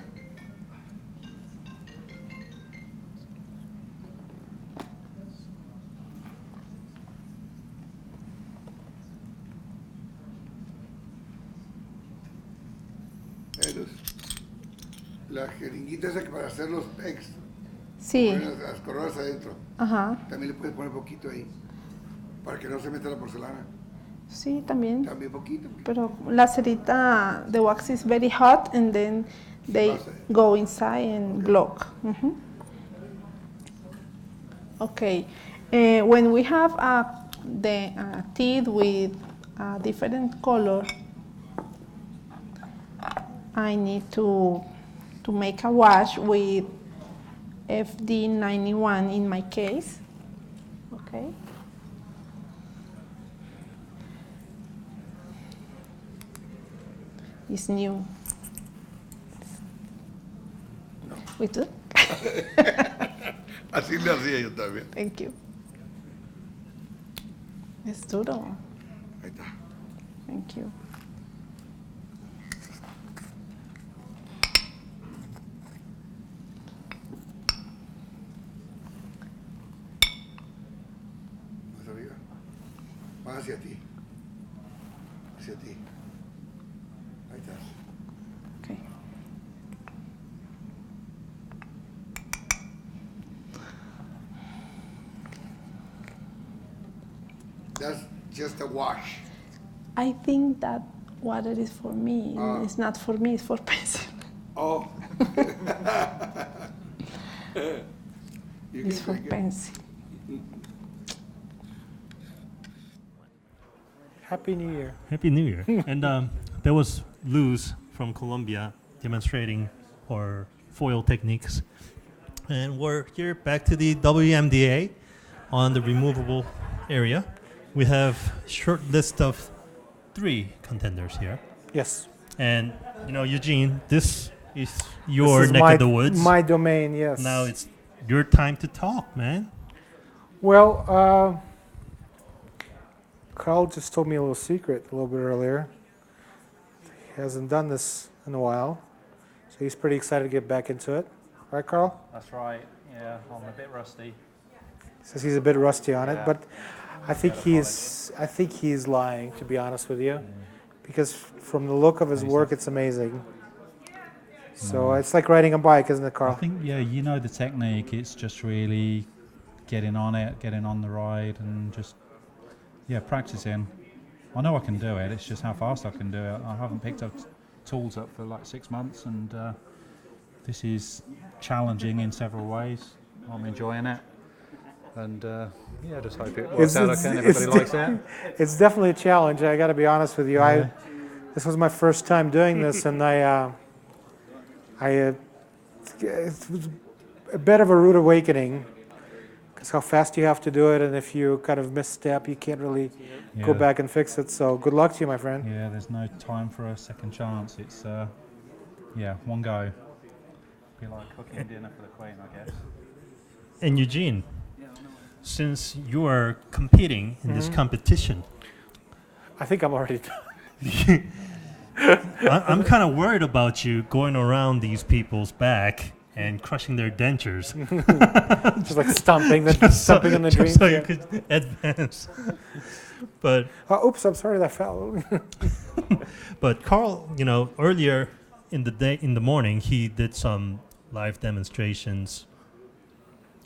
La jeringuita esa que para hacer los pegs. Sí. Poner las coronas adentro. Ajá. También le puedes poner poquito ahí. Para que no se meta la porcelana. Sí, también. También poquito. Pero la cerita, the wax is very hot and then they go inside and block. Okay. When we have the teeth with a different color, I need to make a wash with FD91 in my case. Okay. It's new. We do? Así le hacía yo también. Thank you. Es duro. Ahí está. Thank you. Más arriba. Más hacia ti. Hacia ti. Ahí estás. Okay. That's just a wash. I think that water is for me. It's not for me, it's for pencil. Oh. It's for pencil. Happy New Year. Happy New Year. And there was Luz from Colombia demonstrating her foil techniques. And we're here back to the WMDA on the removable area. We have short list of 3 contenders here. Yes. And, you know, Eugene, this is your This is neck my, of the woods. My domain, yes. Now it's your time to talk, man. Well, Carl just told me a little secret a little bit earlier. He hasn't done this in a while, so he's pretty excited to get back into it. Right, Carl? That's right. Yeah, I'm a bit rusty. Says he's a bit rusty on it, Yeah. but I think he's lying, to be honest with you, because from the look of his work, it's amazing. So it's like riding a bike, isn't it, Carl? I think, yeah, you know the technique. It's just really getting on it, getting on the ride, and just, yeah, practicing. I know I can do it. It's just how fast I can do it. I haven't picked up tools up for like 6 months, and this is challenging in several ways. I'm enjoying it. And yeah, just hope it works out okay and everybody likes it. It's definitely a challenge. I got to be honest with you. Yeah. This was my first time doing this, and it was a bit of a rude awakening, because how fast you have to do it, and if you kind of misstep, you can't really go Yeah. back and fix it. So good luck to you, my friend. Yeah, there's no time for a second chance. It's yeah, one go. Be like cooking dinner for the Queen, I guess. And Eugene, since you are competing in this competition, I think I'm already done. I'm kind of worried about you going around these people's back and crushing their dentures. Just like stomping on the just dream. so you could advance. But oops, I'm sorry that fell. but Carl, you know, earlier in the morning, he did some live demonstrations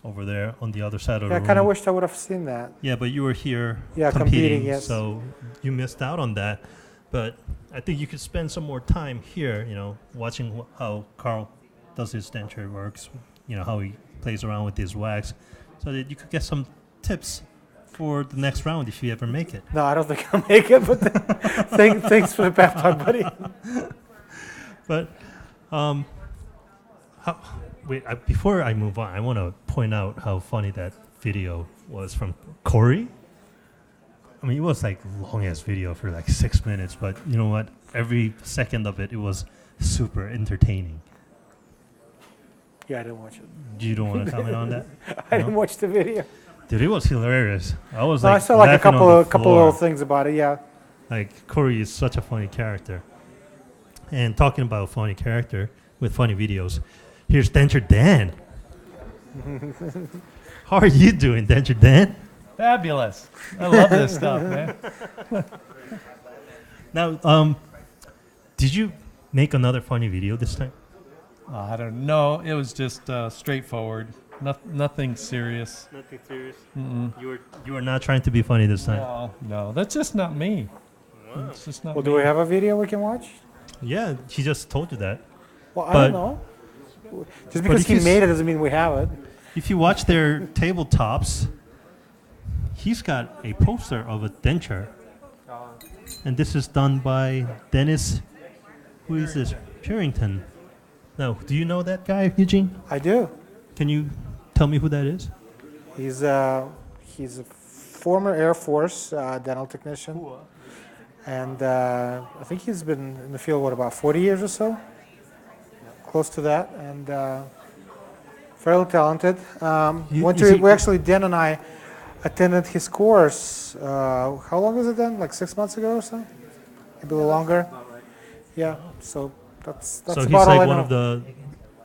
over there on the other side of the Yeah, I room. kind of wished I would have seen that. Yeah, but you were here competing, yes. so you missed out on that. But I think you could spend some more time here, you know, watching how Carl does his denture works, you know, how he plays around with his wax, so that you could get some tips for the next round if you ever make it. No, I don't think I'll make it, but thanks for the pep talk, buddy. But before I move on, I want to point out how funny that video was from Corey. I mean, it was like long-ass video for like 6 minutes, but you know what? Every second of it was super entertaining. Yeah, I didn't watch it. You don't want to comment on that? I didn't watch the video. Dude, it was hilarious. I was No, like, I saw like a laughing on the couple floor. little things about it. Yeah. Like Corey is such a funny character. And talking about funny character with funny videos, here's Denture Dan. How are you doing, Denture Dan? Fabulous. I love this stuff, man. Now, did you make another funny video this time? I don't know. It was just straightforward. Nothing serious. Nothing serious. Mm-mm. You were not trying to be funny this time. No, that's just not me. Wow. It's just not Well, me. do we have a video we can watch? Yeah, he just told you that. Well, I But- don't know. Just but because if he you made it doesn't mean we have it. If you watch their tabletops, he's got a poster of a denture. And this is done by Dennis, who is this? Purington. Now, do you know that guy, Eugene? I do. Can you tell me who that is? He's a former Air Force dental technician, and I think he's been in the field about 40 years or so, close to that. And Fairly talented. Is he- We actually, Dan and I attended his course. How long was it then? Like 6 months ago or so? Maybe a little longer. Yeah. So that's So he's about all like I one know. of the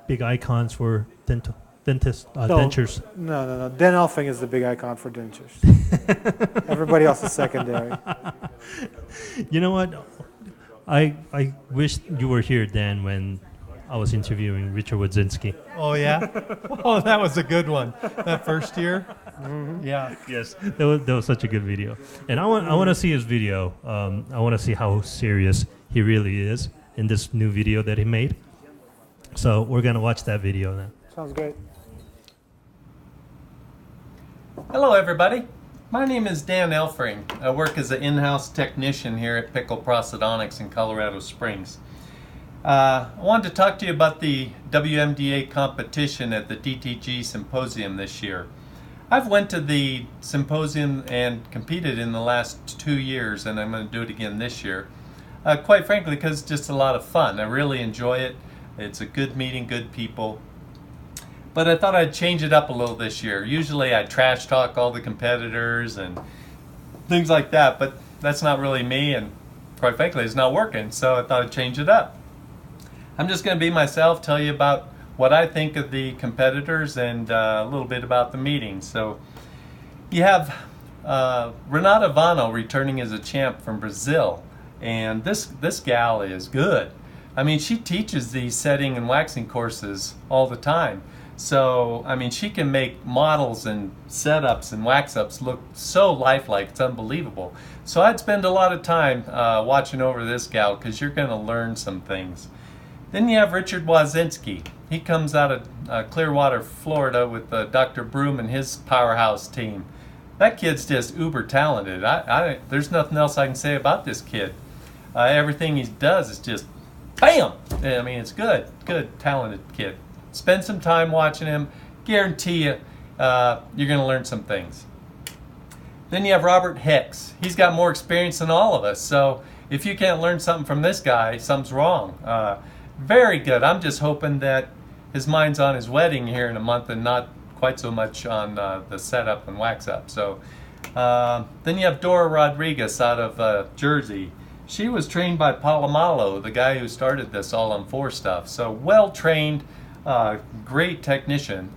big icons for dentist No, dentures. No. Dan Elfing is the big icon for dentures. Everybody else is secondary. You know what? I wish you were here, Dan, when I was interviewing Richard Wadzinski. Oh yeah. Oh, that was a good one. That first year. Yeah. Yes, that was such a good video, and I want to see his video. I want to see how serious he really is in this new video that he made. So we're gonna watch that video now. Sounds great. Hello, everybody. My name is Dan Elfring. I work as an in-house technician here at Pickle Prosthodontics in Colorado Springs. I wanted to talk to you about the WMDA competition at the DTG Symposium this year. I've went to the symposium and competed in the last 2 years, and I'm going to do it again this year. Quite frankly, because it's just a lot of fun. I really enjoy it. It's a good meeting, good people. But I thought I'd change it up a little this year. Usually I trash talk all the competitors and things like that, but that's not really me, and quite frankly, it's not working, so I thought I'd change it up. I'm just going to be myself, tell you about what I think of the competitors and a little bit about the meeting. So you have Renata Vano returning as a champ from Brazil, and this gal is good. I mean, she teaches these setting and waxing courses all the time. So, I mean, she can make models and setups and wax-ups look so lifelike, it's unbelievable. So I'd spend a lot of time watching over this gal, because you're going to learn some things. Then you have Richard Wadzinski. He comes out of Clearwater, Florida with Dr. Broom and his powerhouse team. That kid's just uber talented. There's nothing else I can say about this kid. Everything he does is just bam! I mean, it's good, talented kid. Spend some time watching him. Guarantee you, you're going to learn some things. Then you have Robert Hicks. He's got more experience than all of us. So if you can't learn something from this guy, something's wrong. Very good. I'm just hoping that his mind's on his wedding here in a month and not quite so much on the setup and wax up. So then you have Dora Rodriguez out of Jersey. She was trained by Palomalo, the guy who started this all on 4 stuff. So well trained. Great technician.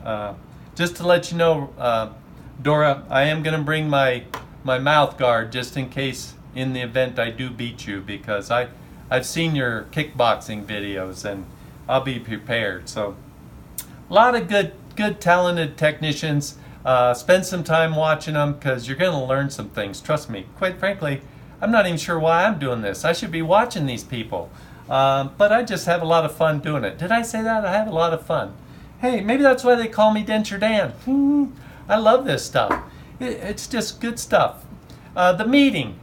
Just to let you know, Dora, I am going to bring my mouth guard just in case in the event I do beat you, because I've seen your kickboxing videos and I'll be prepared. So a lot of good talented technicians. Spend some time watching them, because you're going to learn some things. Trust me. Quite frankly, I'm not even sure why I'm doing this. I should be watching these people. But I just have a lot of fun doing it. Did I say that? I have a lot of fun. Hey, maybe that's why they call me Denture Dan. I love this stuff. It's just good stuff. The meeting.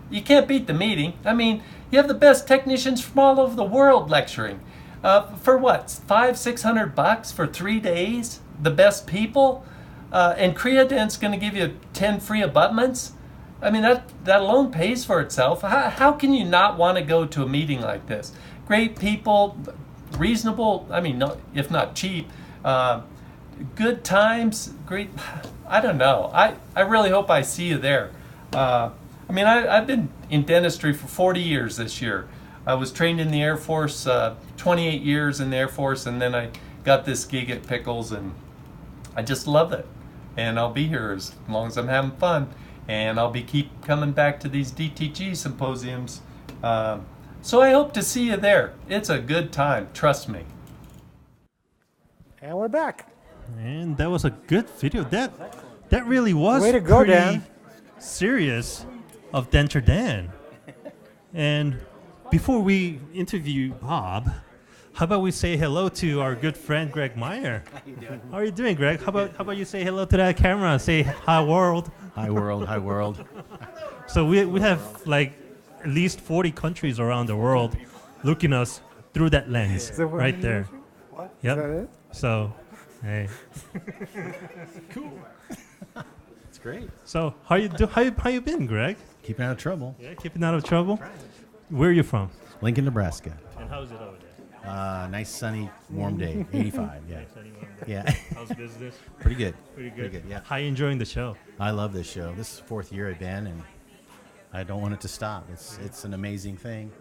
You can't beat the meeting. I mean, you have the best technicians from all over the world lecturing. For what, $500-600 for 3 days? The best people? And Creodent's going to give you 10 free abutments? I mean, that alone pays for itself. How can you not want to go to a meeting like this? Great people, reasonable, I mean, no, if not cheap, good times, great, I don't know. I really hope I see you there. I mean, I've been in dentistry for 40 years this year. I was trained in the Air Force, 28 years in the Air Force, and then I got this gig at Pickles, and I just love it. And I'll be here as long as I'm having fun. And I'll keep coming back to these DTG symposiums. So I hope to see you there. It's a good time, trust me. And we're back. And that was a good video. That really was Way to go, pretty Dan. serious of Denture Dan. And before we interview Bob, how about we say hello to our good friend Greg Meyer? How are you doing, Greg? How about you say hello to that camera? Say hi, world. Hi, world. Hi, world. So we have like at least 40 countries around the world looking us through that lens right there. What? Yep. Is that it? So, hey. Cool. It's great. So how you been, Greg? Keeping out of trouble. Yeah, keeping out of trouble. Where are you from? Lincoln, Nebraska. And how's it over there? Nice sunny, warm day. 85. Yeah. Nice sunny, warm day. Yeah. How's business? Pretty good. Pretty good. Yeah. How you enjoying the show? I love this show. This is the 4th year I've been, and I don't want it to stop. It's an amazing thing.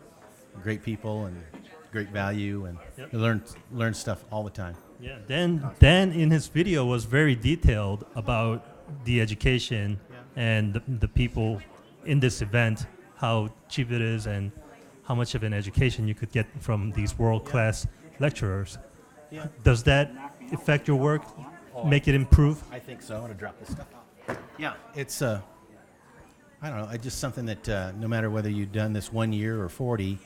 Great people and great value, and Yep. you learn stuff all the time. Yeah. Dan in his video was very detailed about the education and the people in this event, how cheap it is, and how much of an education you could get from these world-class lecturers. Yeah. Does that affect your work? Make it improve? I think so. I'm going to drop this stuff. Yeah. It's, I don't know, just something that no matter whether you've done this 1 year or 40,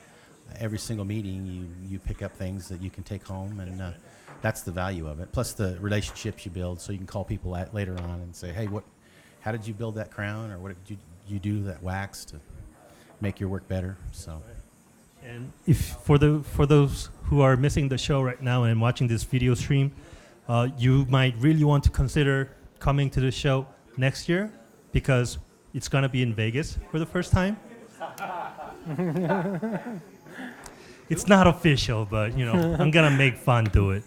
every single meeting you pick up things that you can take home, and that's the value of it. Plus the relationships you build, so you can call people later on and say, hey, how did you build that crown, or what did you do that wax to make your work better? So. And if for those who are missing the show right now and watching this video stream, you might really want to consider coming to the show next year, because it's going to be in Vegas for the first time. It's not official, but I'm gonna make fun do it.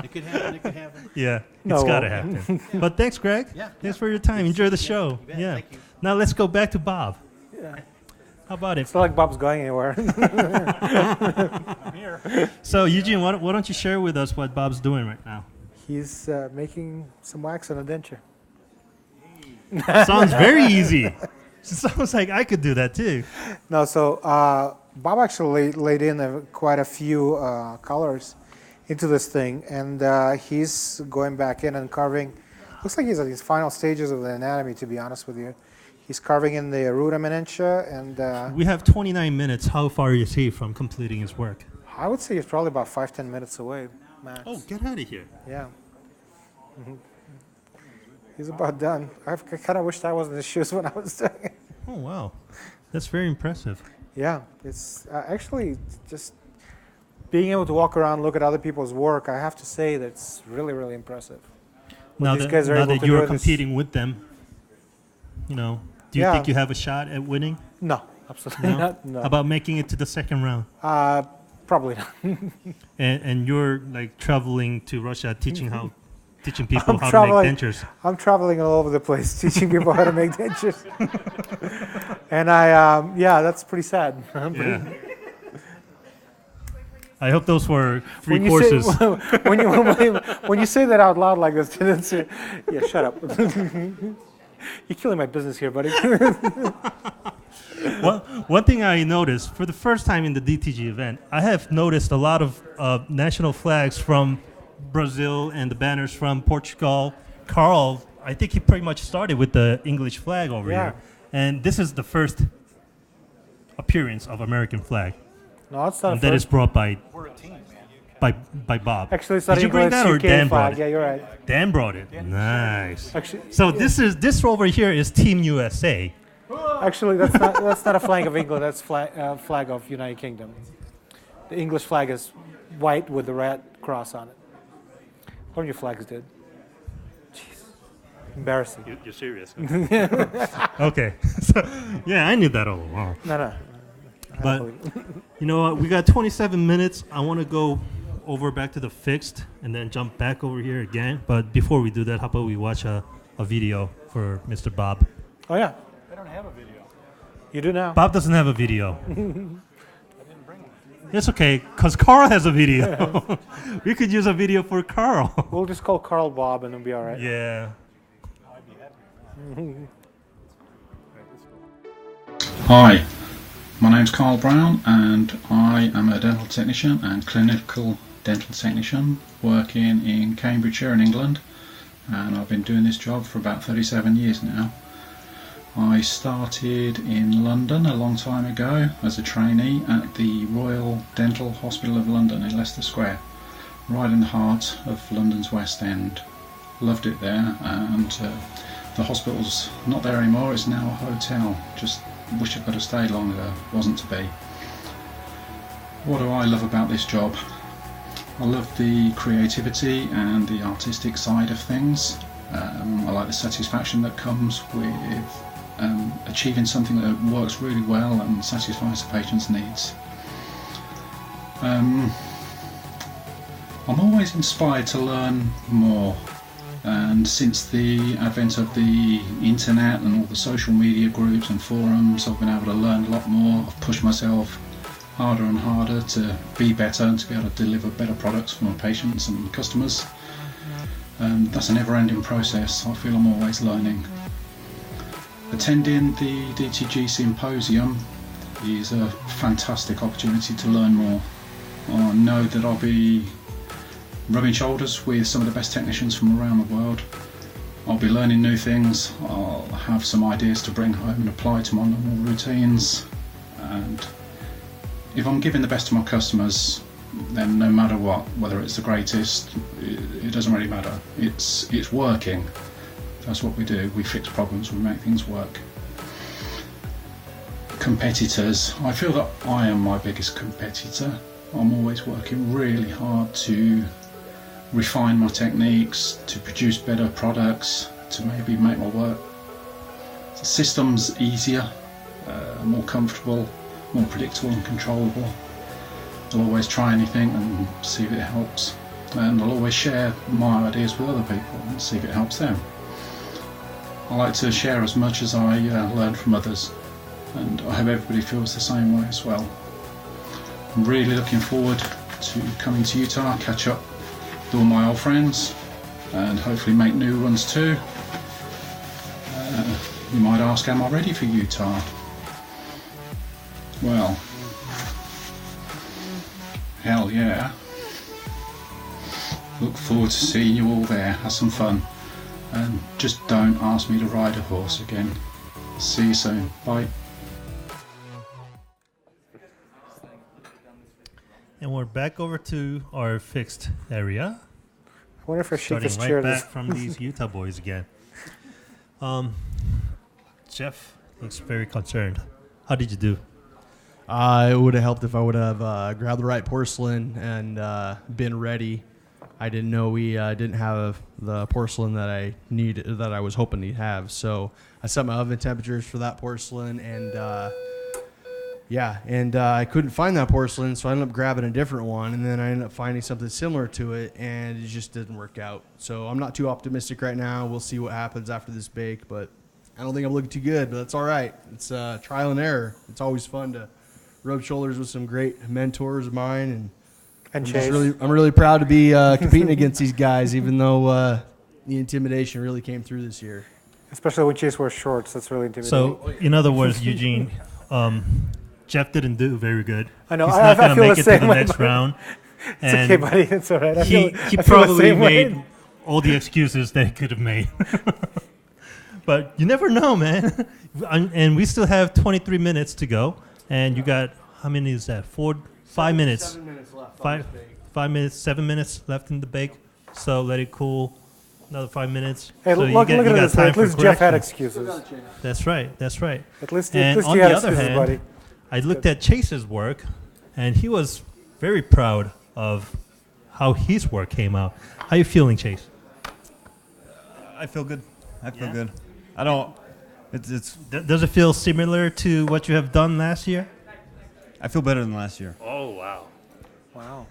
It could happen. It could happen. Yeah, No. it's gotta happen. But thanks, Greg. Yeah. Thanks for your time. Enjoy the show. You bet. Yeah. Thank you. Now let's go back to Bob. Yeah. How about it? It's not like Bob's going anywhere. I'm here. So Eugene, why don't you share with us what Bob's doing right now? He's making some wax on a denture. Sounds very easy. Sounds like I could do that too. No, so Bob actually laid in quite a few colors into this thing, and he's going back in and carving. Looks like he's at his final stages of the anatomy, to be honest with you. He's carving in the rudamentia, and We have 29 minutes. How far is he from completing his work? I would say he's probably about 5-10 minutes away, max. Oh, get out of here. Yeah. He's about done. I kind of wished I was in his shoes when I was doing it. Oh, wow. That's very impressive. Yeah, it's actually just being able to walk around, look at other people's work. I have to say that's really, really impressive. What Now these guys are able that to you're do this- competing with them, do you Yeah. think you have a shot at winning? No, absolutely not. No. How about making it to the second round? Probably not. And you're like traveling to Russia, teaching people I'm how traveling- to make dentures. I'm traveling all over the place teaching people how to make dentures. And that's pretty sad. Yeah. I hope those were free When you courses. say, when you say that out loud like this, yeah, shut up. You're killing my business here, buddy. One thing I noticed, for the first time in the DTG event, I have noticed a lot of national flags from Brazil and the banners from Portugal. Carl, I think he pretty much started with the English flag over Yeah. here. And this is the first appearance of American flag. No, it's not And a that is first. brought by Bob. Actually, it's not Did you bring English, that or UK Dan flag. brought it? Yeah, you're right. Dan brought it. Nice. Actually, So yeah. this over here is Team USA. Actually, that's not a flag of England. That's flag of United Kingdom. The English flag is white with the red cross on it. What are your flags, dude? Jeez, embarrassing. You're serious? Okay. So, yeah, I knew that all along. No. But you know what? We got 27 minutes. I want to go over back to the fixed and then jump back over here again. But before we do that, how about we watch a video for Mr. Bob? Oh yeah. I don't have a video. You do now. Bob doesn't have a video. It's okay, because Carl has a video. We could use a video for Carl. We'll just call Carl Bob and it'll be all right. Yeah. Hi, my name's Carl Brown and I am a dental technician and clinical dental technician working in Cambridgeshire in England, and I've been doing this job for about 37 years now. I started in London a long time ago as a trainee at the Royal Dental Hospital of London in Leicester Square, right in the heart of London's West End. Loved it there, and the hospital's not there anymore, it's now a hotel. Just wish I could have stayed longer, wasn't to be. What do I love about this job? I love the creativity and the artistic side of things. I like the satisfaction that comes with achieving something that works really well and satisfies the patient's needs. I'm always inspired to learn more, and since the advent of the internet and all the social media groups and forums, I've been able to learn a lot more. I've pushed myself harder and harder to be better and to be able to deliver better products for my patients and customers. That's a never-ending process. I feel I'm always learning. Attending the DTG Symposium is a fantastic opportunity to learn more. I know that I'll be rubbing shoulders with some of the best technicians from around the world. I'll be learning new things. I'll have some ideas to bring home and apply to my normal routines. And if I'm giving the best to my customers, then no matter what, whether it's the greatest, it doesn't really matter. It's working. That's what we do. We fix problems, we make things work. Competitors. I feel that I am my biggest competitor. I'm always working really hard to refine my techniques, to produce better products, to maybe make my work systems easier, more comfortable, more predictable and controllable. I'll always try anything and see if it helps, and I'll always share my ideas with other people and see if it helps them. I like to share as much as I learn from others, and I hope everybody feels the same way as well. I'm really looking forward to coming to Utah, catch up with all my old friends, and hopefully make new ones too. You might ask, am I ready for Utah? Well, hell yeah. Look forward to seeing you all there. Have some fun. And just don't ask me to ride a horse again. See you soon. Bye. And we're back over to our fixed area. I wonder if I should starting this right chair back this- from these Utah boys again. Jeff looks very concerned. How did you do? It would have helped if I would have grabbed the right porcelain and been ready. I didn't know we didn't have the porcelain that I was hoping to have. So I set my oven temperatures for that porcelain, and I couldn't find that porcelain, so I ended up grabbing a different one, and then I ended up finding something similar to it, and it just didn't work out. So I'm not too optimistic right now. We'll see what happens after this bake, but I don't think I'm looking too good, but that's all right. It's trial and error. It's always fun to rub shoulders with some great mentors of mine, and I'm really proud to be competing against these guys, even though the intimidation really came through this year. Especially when Chase wears shorts, that's really intimidating. So, in other words, Eugene, Jeff didn't do very good. I know. He's I not going to feel make the it to same the way, next but round. it's okay, buddy. It's all right. I He feel the probably same way. made all the excuses that he could have made. But you never know, man. And we still have 23 minutes to go. And you got, how many is that? 5 minutes. 7 minutes left. 5 minutes, 7 minutes left in the bake. So let it cool. Another 5 minutes. Hey, so look at this. time At least for Jeff had correction. excuses. That's right. That's right. At least and you on had the other excuses, hand, buddy. I looked at Chase's work, and he was very proud of how his work came out. How you feeling, Chase? I feel good. I feel good. I don't. Does it feel similar to what you have done last year? I feel better than last year. Oh wow! Wow.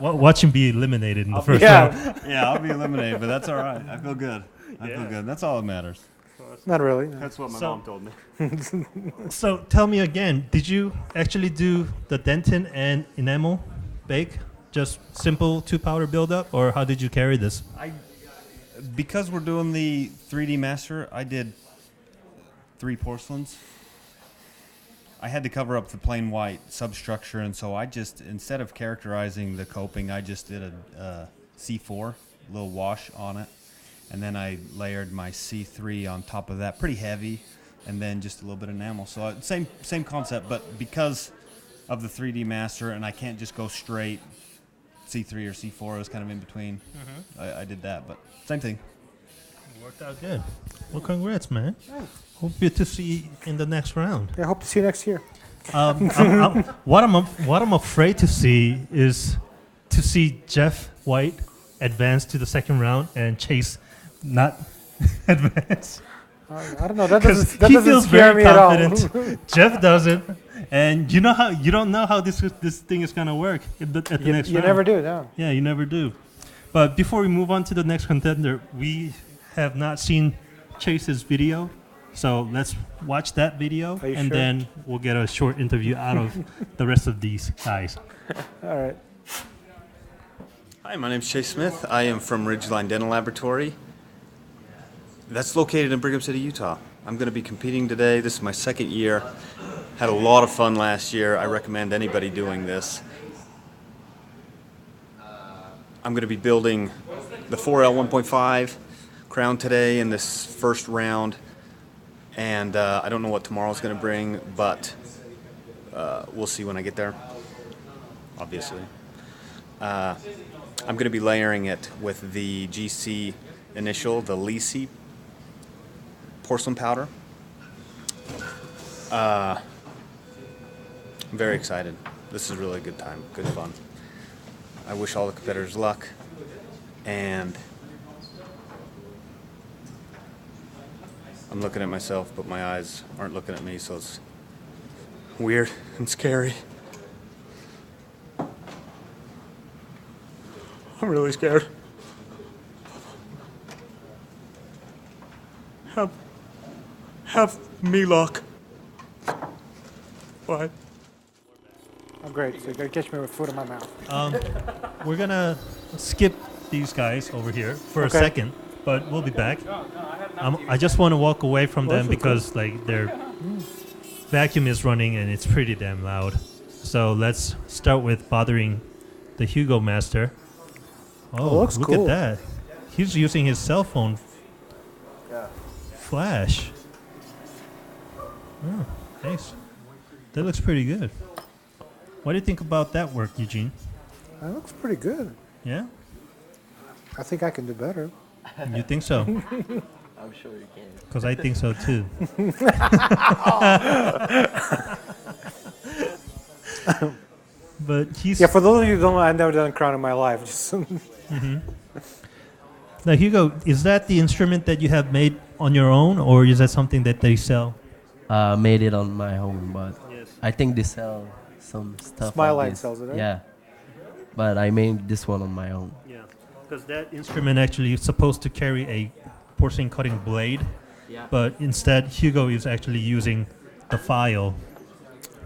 Watch him be eliminated in the first round. Yeah, I'll be eliminated, but that's all right. I feel good. I feel good. That's all that matters. Not really. No. That's what my So- mom told me. So tell me again, did you actually do the dentin and enamel bake? Just simple 2-powder buildup, or how did you carry this? Because we're doing the 3D master, I did 3 porcelains. I had to cover up the plain white substructure, and so I just, instead of characterizing the coping, I just did a C4, a little wash on it, and then I layered my C3 on top of that, pretty heavy, and then just a little bit of enamel. So same concept, but because of the 3D master, and I can't just go straight C3 or C4, it was kind of in between. I did that, but same thing. Worked out good. Well, congrats, man. Hope you to see you in the next round. Yeah, I hope to see you next year. What I'm afraid to see is to see Jeff White advance to the second round and Chase not advance. I don't know. That 'Cause doesn't he feels scare very me at all. confident. Jeff doesn't, And you don't know how this thing is gonna work at the next round. You never do, no. Yeah, you never do. But before we move on to the next contender, we have not seen Chase's video, so let's watch that video, Are you and sure? then we'll get a short interview out of the rest of these guys. All right. Hi, my name's Chase Smith. I am from Ridgeline Dental Laboratory. That's located in Brigham City, Utah. I'm going to be competing today. This is my second year. Had a lot of fun last year. I recommend anybody doing this. I'm going to be building the 4L 1.5 crown today in this first round. And I don't know what tomorrow's going to bring, but we'll see when I get there, obviously. I'm going to be layering it with the GC initial, the Lisi porcelain powder. I'm very excited. This is really a good time, good fun. I wish all the competitors luck, and I'm looking at myself, but my eyes aren't looking at me, so it's weird and scary. I'm really scared. Have me luck. Why? I'm great. So you gotta catch me with food in my mouth. We're gonna skip these guys over here for Okay. a second, but we'll be back. I just want to walk away from them because like their vacuum is running and it's pretty damn loud. So let's start with bothering the Hugo Master. Oh, looks look cool. at that! He's using his cell phone flash. Oh, nice. That looks pretty good. What do you think about that work, Eugene? That looks pretty good. Yeah? I think I can do better. You think so? I'm sure you can. Because I think so too. But he's Yeah, for those of you who don't know, I've never done a crown in my life. Just Now, Hugo, is that the instrument that you have made on your own, or is that something that they sell? Made it on my own, but I think they sell some stuff. Smile like Line this. sells it, right? Yeah, but I made this one on my own. Yeah, because that instrument actually is supposed to carry a porcelain cutting blade, but instead Hugo is actually using the file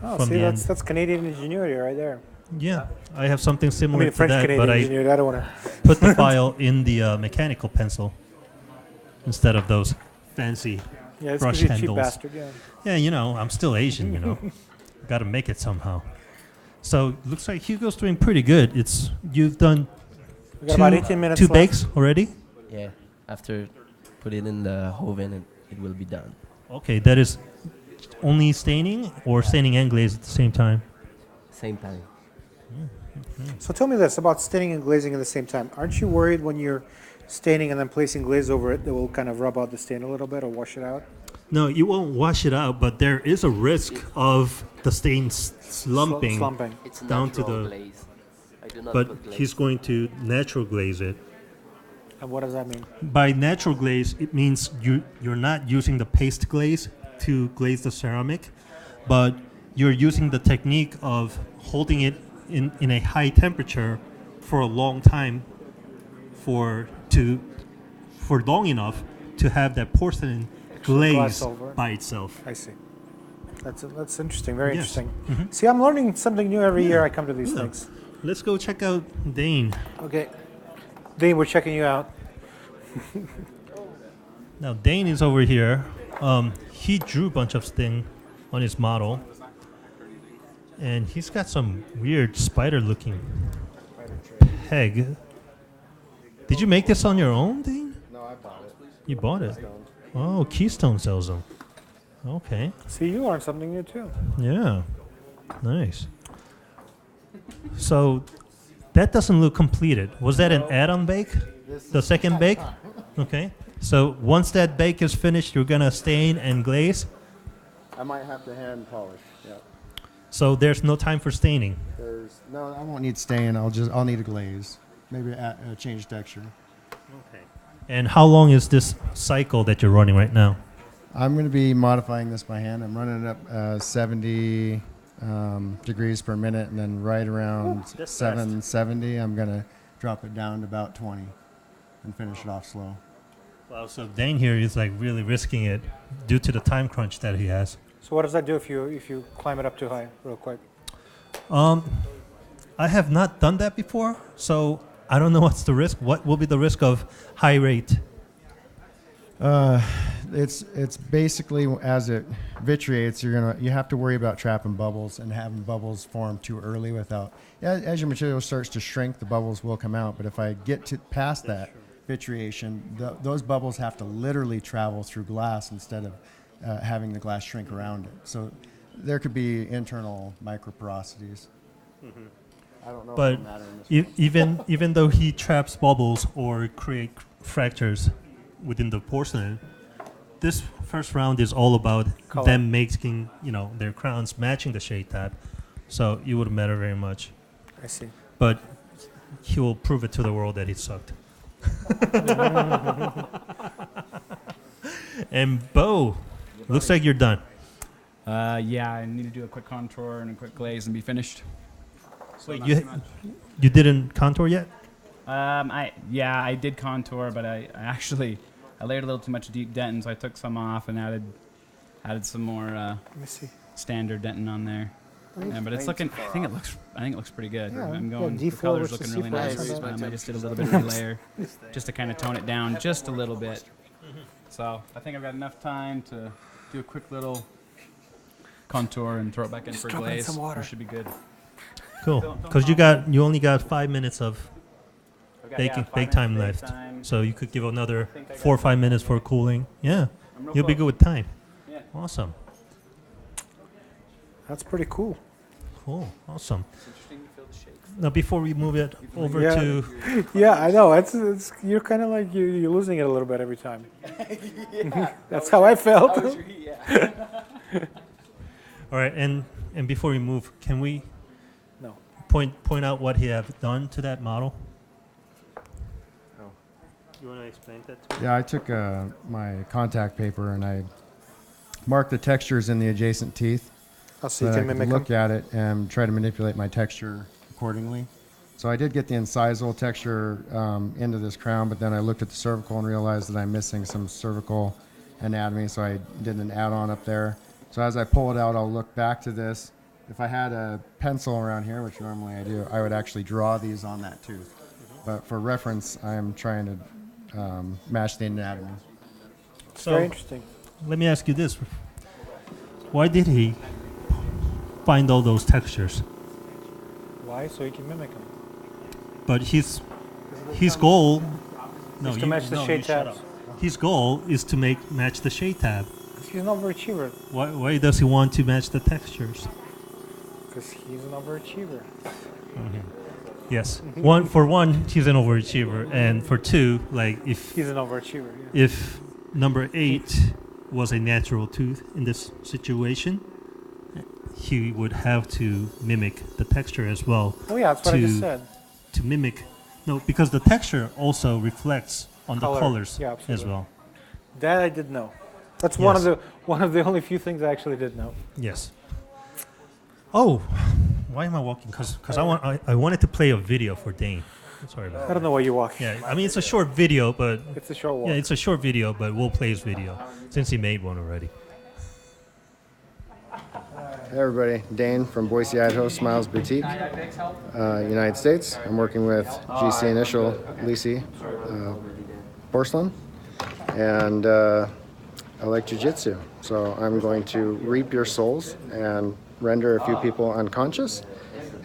oh, from see, the end. that's Canadian ingenuity right there. Yeah, I have something I similar mean, to French that, Canadian but I ingenuity. I don't want put the file in the mechanical pencil instead of those fancy Yeah, it's 'cause brush you're a cheap handles. bastard, yeah. Yeah, you know, I'm still Asian, you know. Got to make it somehow. So looks like Hugo's doing pretty good. You've done We got about 18 minutes two left. bakes already. Yeah, after put it in the oven, it will be done. Okay, that is only staining or staining and glaze at the same time. Same time. So tell me this about staining and glazing at the same time. Aren't you worried when you're staining and then placing glaze over it that will kind of rub out the stain a little bit or wash it out? No, you won't wash it out, but there is a risk of the stain slumping, Slumping. It's down to natural the. glaze. I do not But put glaze. he's going to natural glaze it. And what does that mean? By natural glaze, it means you're not using the paste glaze to glaze the ceramic, but you're using the technique of holding it in a high temperature for a long time for long enough to have that porcelain glaze Glass over. by itself. I see. That's interesting. Very Yes. interesting. Mhm. See, I'm learning something new every year I come to these Yeah. things. Let's go check out Dane. Okay. Dean, we're checking you out. Now Dane is over here. He drew a bunch of thing on his model, and he's got some weird spider-looking peg. Did you make this on your own, Dane? No, I bought it. You bought it. Oh, Keystone sells them. Okay. See, you learned something new too. Yeah. Nice. So that doesn't look completed. Was that an add-on bake? The second bake? Okay. So once that bake is finished, you're gonna stain and glaze. I might have to hand polish. Yeah. So there's no time for staining. No, I won't need stain. I'll need a glaze. Maybe change texture. Okay. And how long is this cycle that you're running right now? I'm going to be modifying this by hand. I'm running it up 70 degrees per minute, and then right around that's 770, I'm going to drop it down to about 20 and finish it off slow. Well, so Dane here is like really risking it due to the time crunch that he has. So what does that do if you climb it up too high, real quick? I have not done that before, so I don't know what's the risk. What will be the risk of high rate? It's basically as it vitreates, you have to worry about trapping bubbles and having bubbles form too early without. As your material starts to shrink, the bubbles will come out. But if I get to past that vitreation, those bubbles have to literally travel through glass instead of having the glass shrink around it. So there could be internal microporosities. Mm-hmm. I don't know. But if it'll matter in this even though he traps bubbles or create fractures within the porcelain, this first round is all about Color. them making their crowns matching the shade tab, so it wouldn't matter very much. I see. But he will prove it to the world that he sucked. And Bo, looks like you're done. Yeah, I need to do a quick contour and a quick glaze and be finished. So Wait, not too much. you didn't contour yet? I did contour, but I layered a little too much deep dentin, so I took some off and added some more Let me see. standard dentin on there. Yeah, but it's looking. I think it looks pretty good. Yeah, I'm yeah, going. The D4 color's versus looking really C4 nice. on that. I just did a little bit of relayer, just to kind of tone it down just a little bit. So I think I've got enough time to do a quick little contour and throw it back in Just for drop it in glaze. some water. It should be good. Cool, because you only got 5 minutes of bake time left, so you could give another 4 or 5 minutes for cooling. Yeah, you'll be good with time. Yeah. Awesome. That's pretty cool. Cool. Awesome. It's interesting to feel the shakes. Now, before we move it over Yeah. to Yeah, I know. It's you're kind of like you're losing it a little bit every time. Yeah, That's how I felt. That was your heat, yeah. all right, and before we move, can we No. point out what he have done to that model? You want to explain that to me? Yeah, I took my contact paper and I marked the textures in the adjacent teeth. So you that can I could mimic look them? at it and try to manipulate my texture accordingly. So I did get the incisal texture into this crown, but then I looked at the cervical and realized that I'm missing some cervical anatomy, so I did an add-on up there. So as I pull it out, I'll look back to this. If I had a pencil around here, which normally I do, I would actually draw these on that tooth. But for reference, I'm trying to match the anatomy. So, very interesting. Let me ask you this: why did he find all those textures? Why? So you can mimic them. But his goal, Is to match the shade shut tabs. up. His goal is to match the shade tab. He's an overachiever. Why does he want to match the textures? Because he's an overachiever. Yes. For one, he's an overachiever, and for two, like if He's an overachiever. Yeah. if number 8 was a natural tooth in this situation, he would have to mimic the texture as well. Oh yeah, that's what I just said. To mimic, no, because the texture also reflects on Color. the colors Yeah, as absolutely. well. That I did know. That's Yes. one of the only few things I actually did know. Yes. Oh, why am I walking? Because I wanted to play a video for Dane. Sorry about that. I don't know why you're walking. Yeah, I mean it's a short video, but It's a short walk. Yeah, it's a short video, but we'll play his video since he made one already. Hey everybody, Dane from Boise, Idaho, Smiles Boutique, United States. I'm working with GC Initial Lisi Porcelain, and I like jiu-jitsu. So I'm going to reap your souls and render a few people unconscious,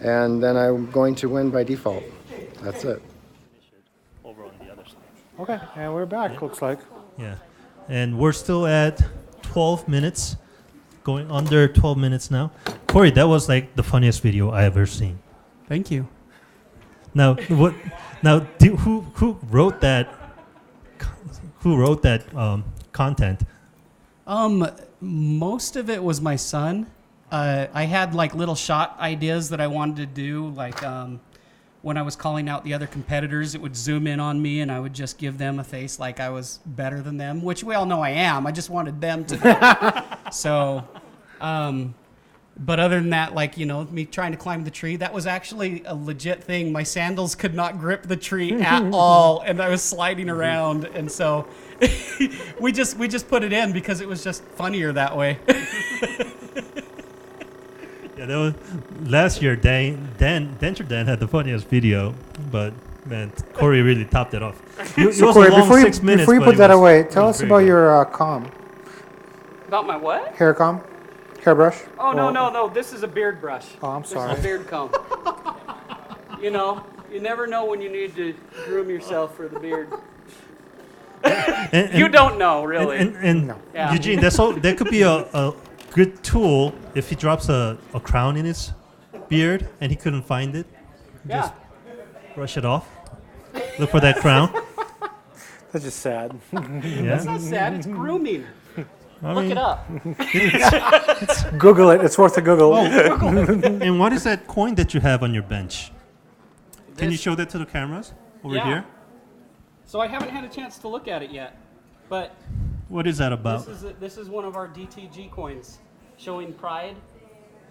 and then I'm going to win by default. That's it. Over on the other side. Okay, and we're back, looks like. Yeah, and we're still at 12 minutes, going under 12 minutes now. Corey, that was like the funniest video I ever seen. Thank you. Now, what? Now, who wrote that? Who wrote that content? Most of it was my son. I had like little shot ideas that I wanted to do, like when I was calling out the other competitors, it would zoom in on me and I would just give them a face like I was better than them, which we all know I am. I just wanted them to. So But other than that, like, me trying to climb the tree, that was actually a legit thing. My sandals could not grip the tree at all, and I was sliding around. And so we just put it in because it was just funnier that way. Yeah, that was last year. Denture Dan had the funniest video, but man, Corey really topped it off. It was Corey, a long 6 minutes. before you but put it that was- away, it tell was us very about good. your comb, About my what? hair comb, hairbrush. Oh, no. This is a beard brush. Oh, I'm sorry. This is a beard comb. You never know when you need to groom yourself for the beard. You don't know, really. And Yeah. Eugene, that could be a good tool if he drops a crown in his beard and he couldn't find it. Yeah. Just brush it off. Look for that crown. That's just sad. That's not sad. It's grooming. I Look mean, it up. Google it. It's worth a Google. And what is that coin that you have on your bench? Can you This- show that to the cameras over Yeah. here? So I haven't had a chance to look at it yet, but What is that about? this is one of our DTG coins, showing pride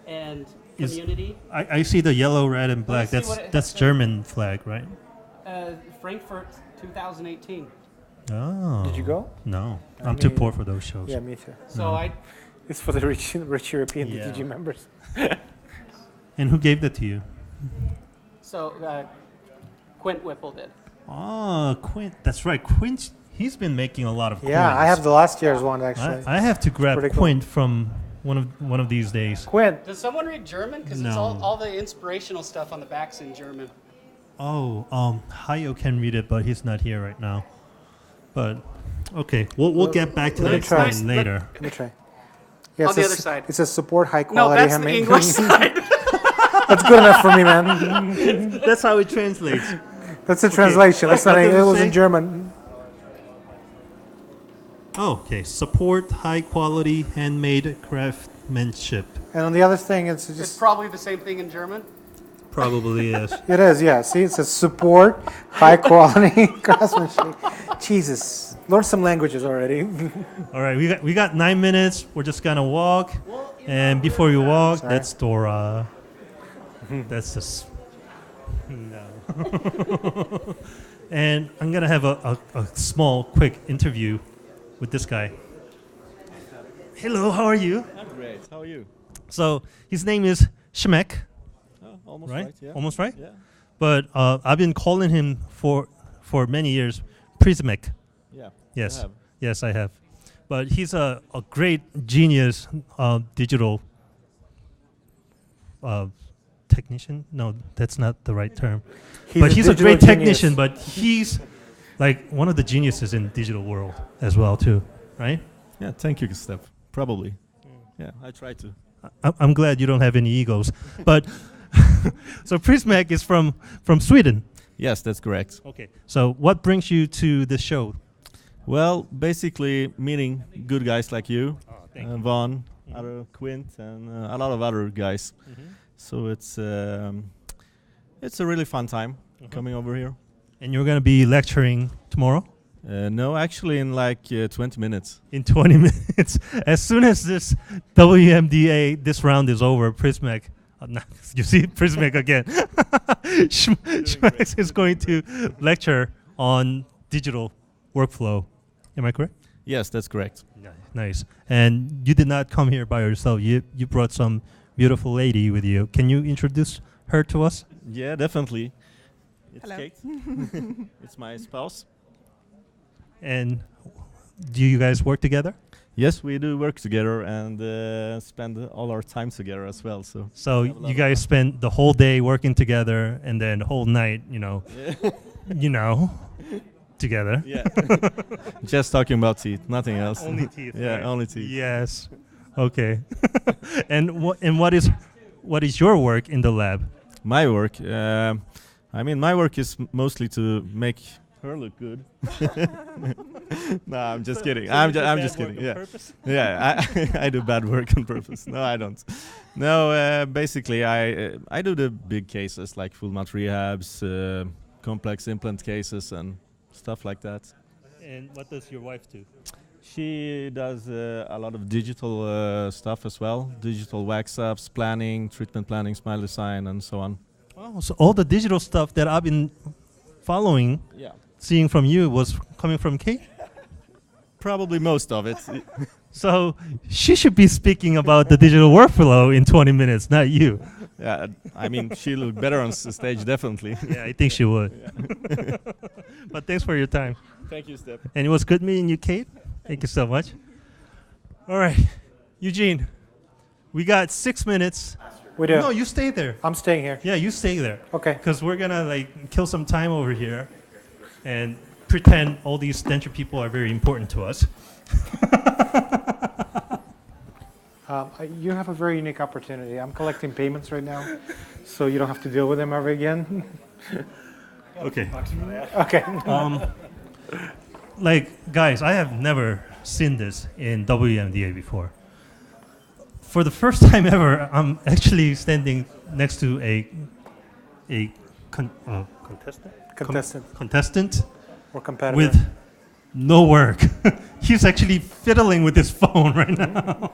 and Is- community. I see the yellow, red, and black. Let's see what it That's has. German flag, right? Frankfurt 2018. Oh. Did you go? No, I I'm too mean- poor for those shows. Yeah, me too. So It's for the rich European Yeah. DTG members. And who gave that to you? So Quint Whipple did. Oh, Quint. That's right. Quint. He's been making a lot of. Yeah, coins. I have the last year's one actually. I have to grab pretty cool. Quint from one of these days. Quint. Does someone read German? Because it's No. all the inspirational stuff on the back's in German. Oh, Hayo can read it, but he's not here right now. But okay, we'll get back to Let me that try. sign later. Let me try. Yeah, On it the says- other side. It says support high No, quality that's the handmade. English side. That's good enough for me, man. That's how it translates. That's a Okay, translation. That's what not. does It it was say? in German. Oh, okay. Support high quality handmade craftsmanship. And on the other thing, it's It's just. probably the same thing in German. Probably is. It is, yeah. See, it says support high quality craftsmanship. Jesus, learn some languages already. All right, we got 9 minutes. We're just gonna walk, and before you walk, Sorry. that's Dora. That's just no. And I'm gonna have a small, quick interview with this guy. Hello, how are you? I'm great. How are you? So his name is Schmeck. Oh, almost right? right, yeah. Almost right? Yeah. But I've been calling him for many years Prismek. Yeah, Yes. you have. Yes, I have. But he's a great genius digital technician. No, that's not the right term. He's but a he's a digital great genius. technician, but he's like one of the geniuses in digital world as well too, right? Yeah, thank you, Gustav. Probably. Yeah, I try to. I'm glad you don't have any egos. But so Prismek is from Sweden. Yes, that's correct. Okay. So what brings you to the show? Well, basically meeting good guys like you, thank you. Vaughn, other Quint, and a lot of other guys. So it's a really fun time coming over here. And you're going to be lecturing tomorrow? No, actually in like 20 minutes. In 20 minutes. As soon as this WMDA, this round is over, Prismek, you see Prismek again. Schmex is going to lecture on digital workflow. Am I correct? Yes, that's correct. Nice. And you did not come here by yourself. You brought some beautiful lady with you. Can you introduce her to us? Yeah, definitely. It's Hello. Kate. It's my spouse. And do you guys work together? Yes, we do work together and spend all our time together as well. So we have a lot you of guys spend the whole day working together and then the whole night, Yeah. Together. Yeah. Just talking about teeth, nothing else. Only teeth. Yeah, right? only teeth. Yes. Okay. And what is your work in the lab? My work, my work is mostly to make her look good. No, I'm just kidding. So I'm you do just bad work kidding. on Yeah, purpose? yeah. I do bad work on purpose. No, I don't. No, basically, I do the big cases like full mouth rehabs, complex implant cases, and stuff like that. And what does your wife do? She does a lot of digital stuff as well, digital wax ups, planning, treatment planning, smile design, and so on. Oh, so all the digital stuff that I've been following, Yeah. seeing from you was coming from Kate? Probably most of it. So she should be speaking about the digital workflow in 20 minutes, not you. Yeah, I mean, she looked better on stage, definitely. Yeah, I think she would. Yeah. But thanks for your time. Thank you, Steph. And it was good meeting you, Kate. Thank you so much. All right, Eugene, we got 6 minutes. We do. No, you stay there. I'm staying here. Yeah, you stay there. Okay. Because we're gonna like kill some time over here, and pretend all these denture people are very important to us. You have a very unique opportunity. I'm collecting payments right now, so you don't have to deal with them ever again. Okay. Okay. Like, guys, I have never seen this in WMDA before. For the first time ever, I'm actually standing next to a contestant? Contestant Or competitor. with no work. He's actually fiddling with his phone right now.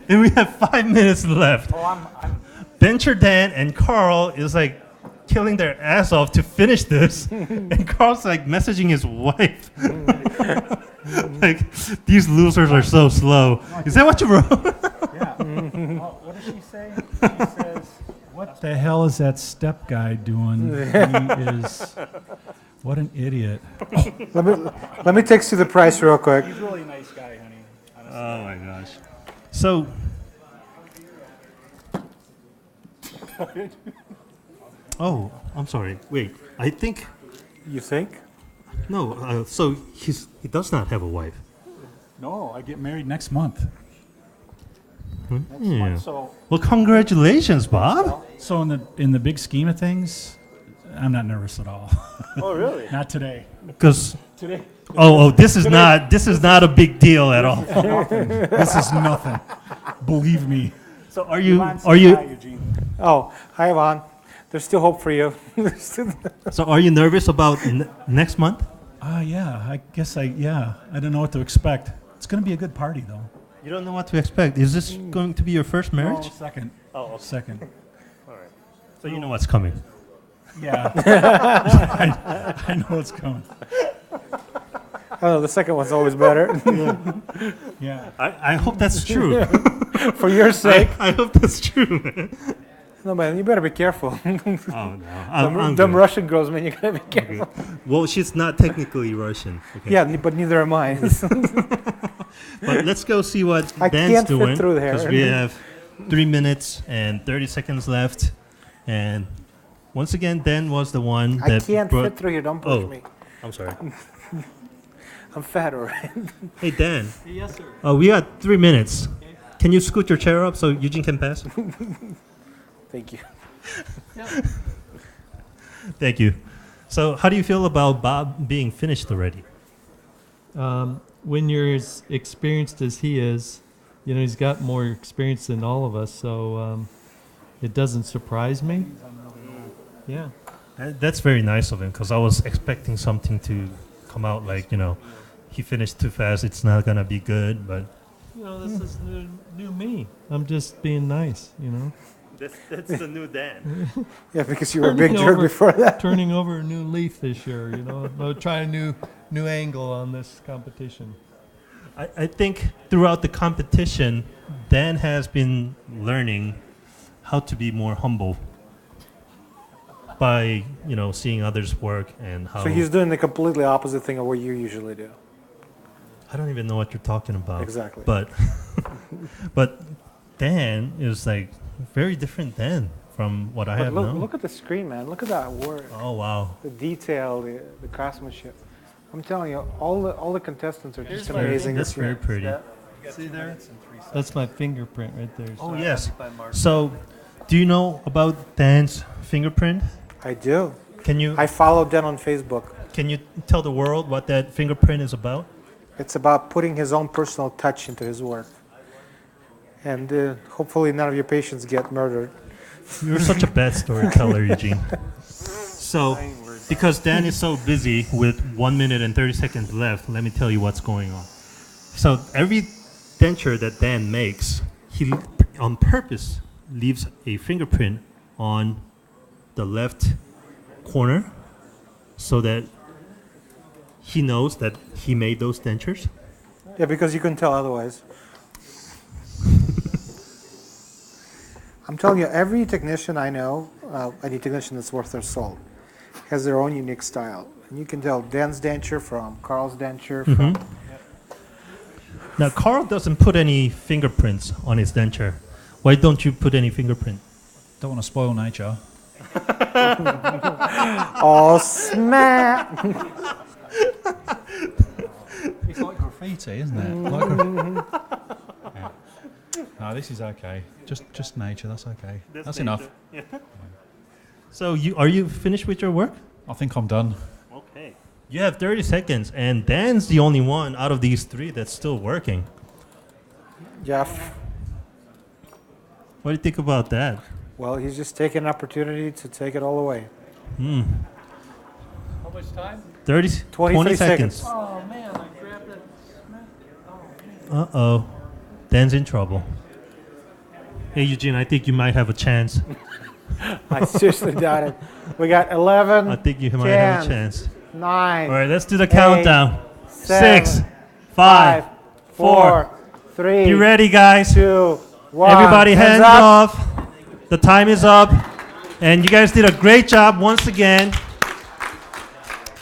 And we have 5 minutes left. Bencher Dan and Carl is like killing their ass off to finish this. And Carl's like messaging his wife. Like, these losers are so slow. Is that what you wrote? What does she say? She says, "What the hell is that step guy doing? He is what an idiot." Let me text you the price real quick. He's a really nice guy, honey. Honestly. Oh my gosh. So oh, I'm sorry. Wait, I think. You think? No. So he does not have a wife. No, I get married next month. Next Yeah. month, so Well, congratulations, Bob. So in the big scheme of things, I'm not nervous at all. Oh, really? Not today. Because Today. this is not a big deal at all. This is nothing. Believe me. So are you? Oh, hi, Yvonne. There's still hope for you. So are you nervous about next month? Yeah. I guess I don't know what to expect. It's going to be a good party, though. You don't know what to expect. Is this going to be your first marriage? No, second. Oh, okay. Second. All right. So you know what's coming. Yeah. I know what's coming. Oh, the second one's always better. Yeah. I hope that's true. For your sake. I hope that's true, man. No, man, you better be careful. Oh, no. Them Russian girls, man, you gotta be careful. Well, she's not technically Russian. Okay. Yeah, but neither am I. But let's go see what I Dan's can't fit doing. through there. Because we have 3 minutes and 30 seconds left. And once again, Dan was the one that I can't brought... fit through here. Don't push me. I'm sorry. I'm fat, all right? Hey, Dan. Yes, sir. We got 3 minutes. Can you scoot your chair up so Eugene can pass? Thank you. Thank you. So how do you feel about Bob being finished already? When you're as experienced as he is, he's got more experience than all of us, so it doesn't surprise me. Yeah. That's very nice of him, because I was expecting something to come out like, he finished too fast, it's not going to be good, but... This is new me. I'm just being nice, That's the new Dan. Yeah, because you were a big jerk before that. Turning over a new leaf this year, I'll try a new angle on this competition. I think throughout the competition, Dan has been learning how to be more humble by, seeing others work and how... So he's doing the completely opposite thing of what you usually do. I don't even know what you're talking about. Exactly. But Dan is like very different Dan from what I have known. Look at the screen, man. Look at that work. Oh, wow. The detail, the craftsmanship. I'm telling you, all the contestants are just very- amazing. that's this year. very pretty. Yeah. See there? That's my fingerprint right there. Oh, yes. So, do you know about Dan's fingerprint? I do. Can you? I follow Dan on Facebook. Can you tell the world what that fingerprint is about? It's about putting his own personal touch into his work. And hopefully none of your patients get murdered. You're such a bad storyteller, Eugene. So, because Dan is so busy with 1 minute and 30 seconds left, let me tell you what's going on. So every denture that Dan makes, he on purpose leaves a fingerprint on the left corner so that he knows that he made those dentures. Yeah, because you couldn't tell otherwise. I'm telling you, every technician I know, any technician that's worth their salt, has their own unique style. And you can tell Dan's denture from Carl's denture from... Now, Carl doesn't put any fingerprints on his denture. Why don't you put any fingerprint? Don't want to spoil nature. Oh, smack! It's like graffiti, isn't it? Yeah. No, this is okay. Just nature. That's okay. That's enough. Yeah. So are you finished with your work? I think I'm done. Okay. You have 30 seconds, and Dan's the only one out of these three that's still working. Jeff. What do you think about that? Well, he's just taking an opportunity to take it all away. Hmm. How much time? 20 seconds. Oh man, I grabbed it. Uh-oh. Dan's in trouble. Hey, Eugene, I think you might have a chance. I seriously doubt it. We got 11. I think you might have a chance. 9. All right, let's do the 8, countdown. 7, 6, 5, 4, 3. Be ready, guys. 2, 1. Everybody hands up. off. The time is up. And you guys did a great job once again.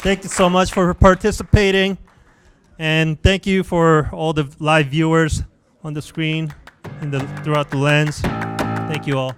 Thank you so much for participating. And thank you for all the live viewers on the screen and throughout the lens. Thank you all.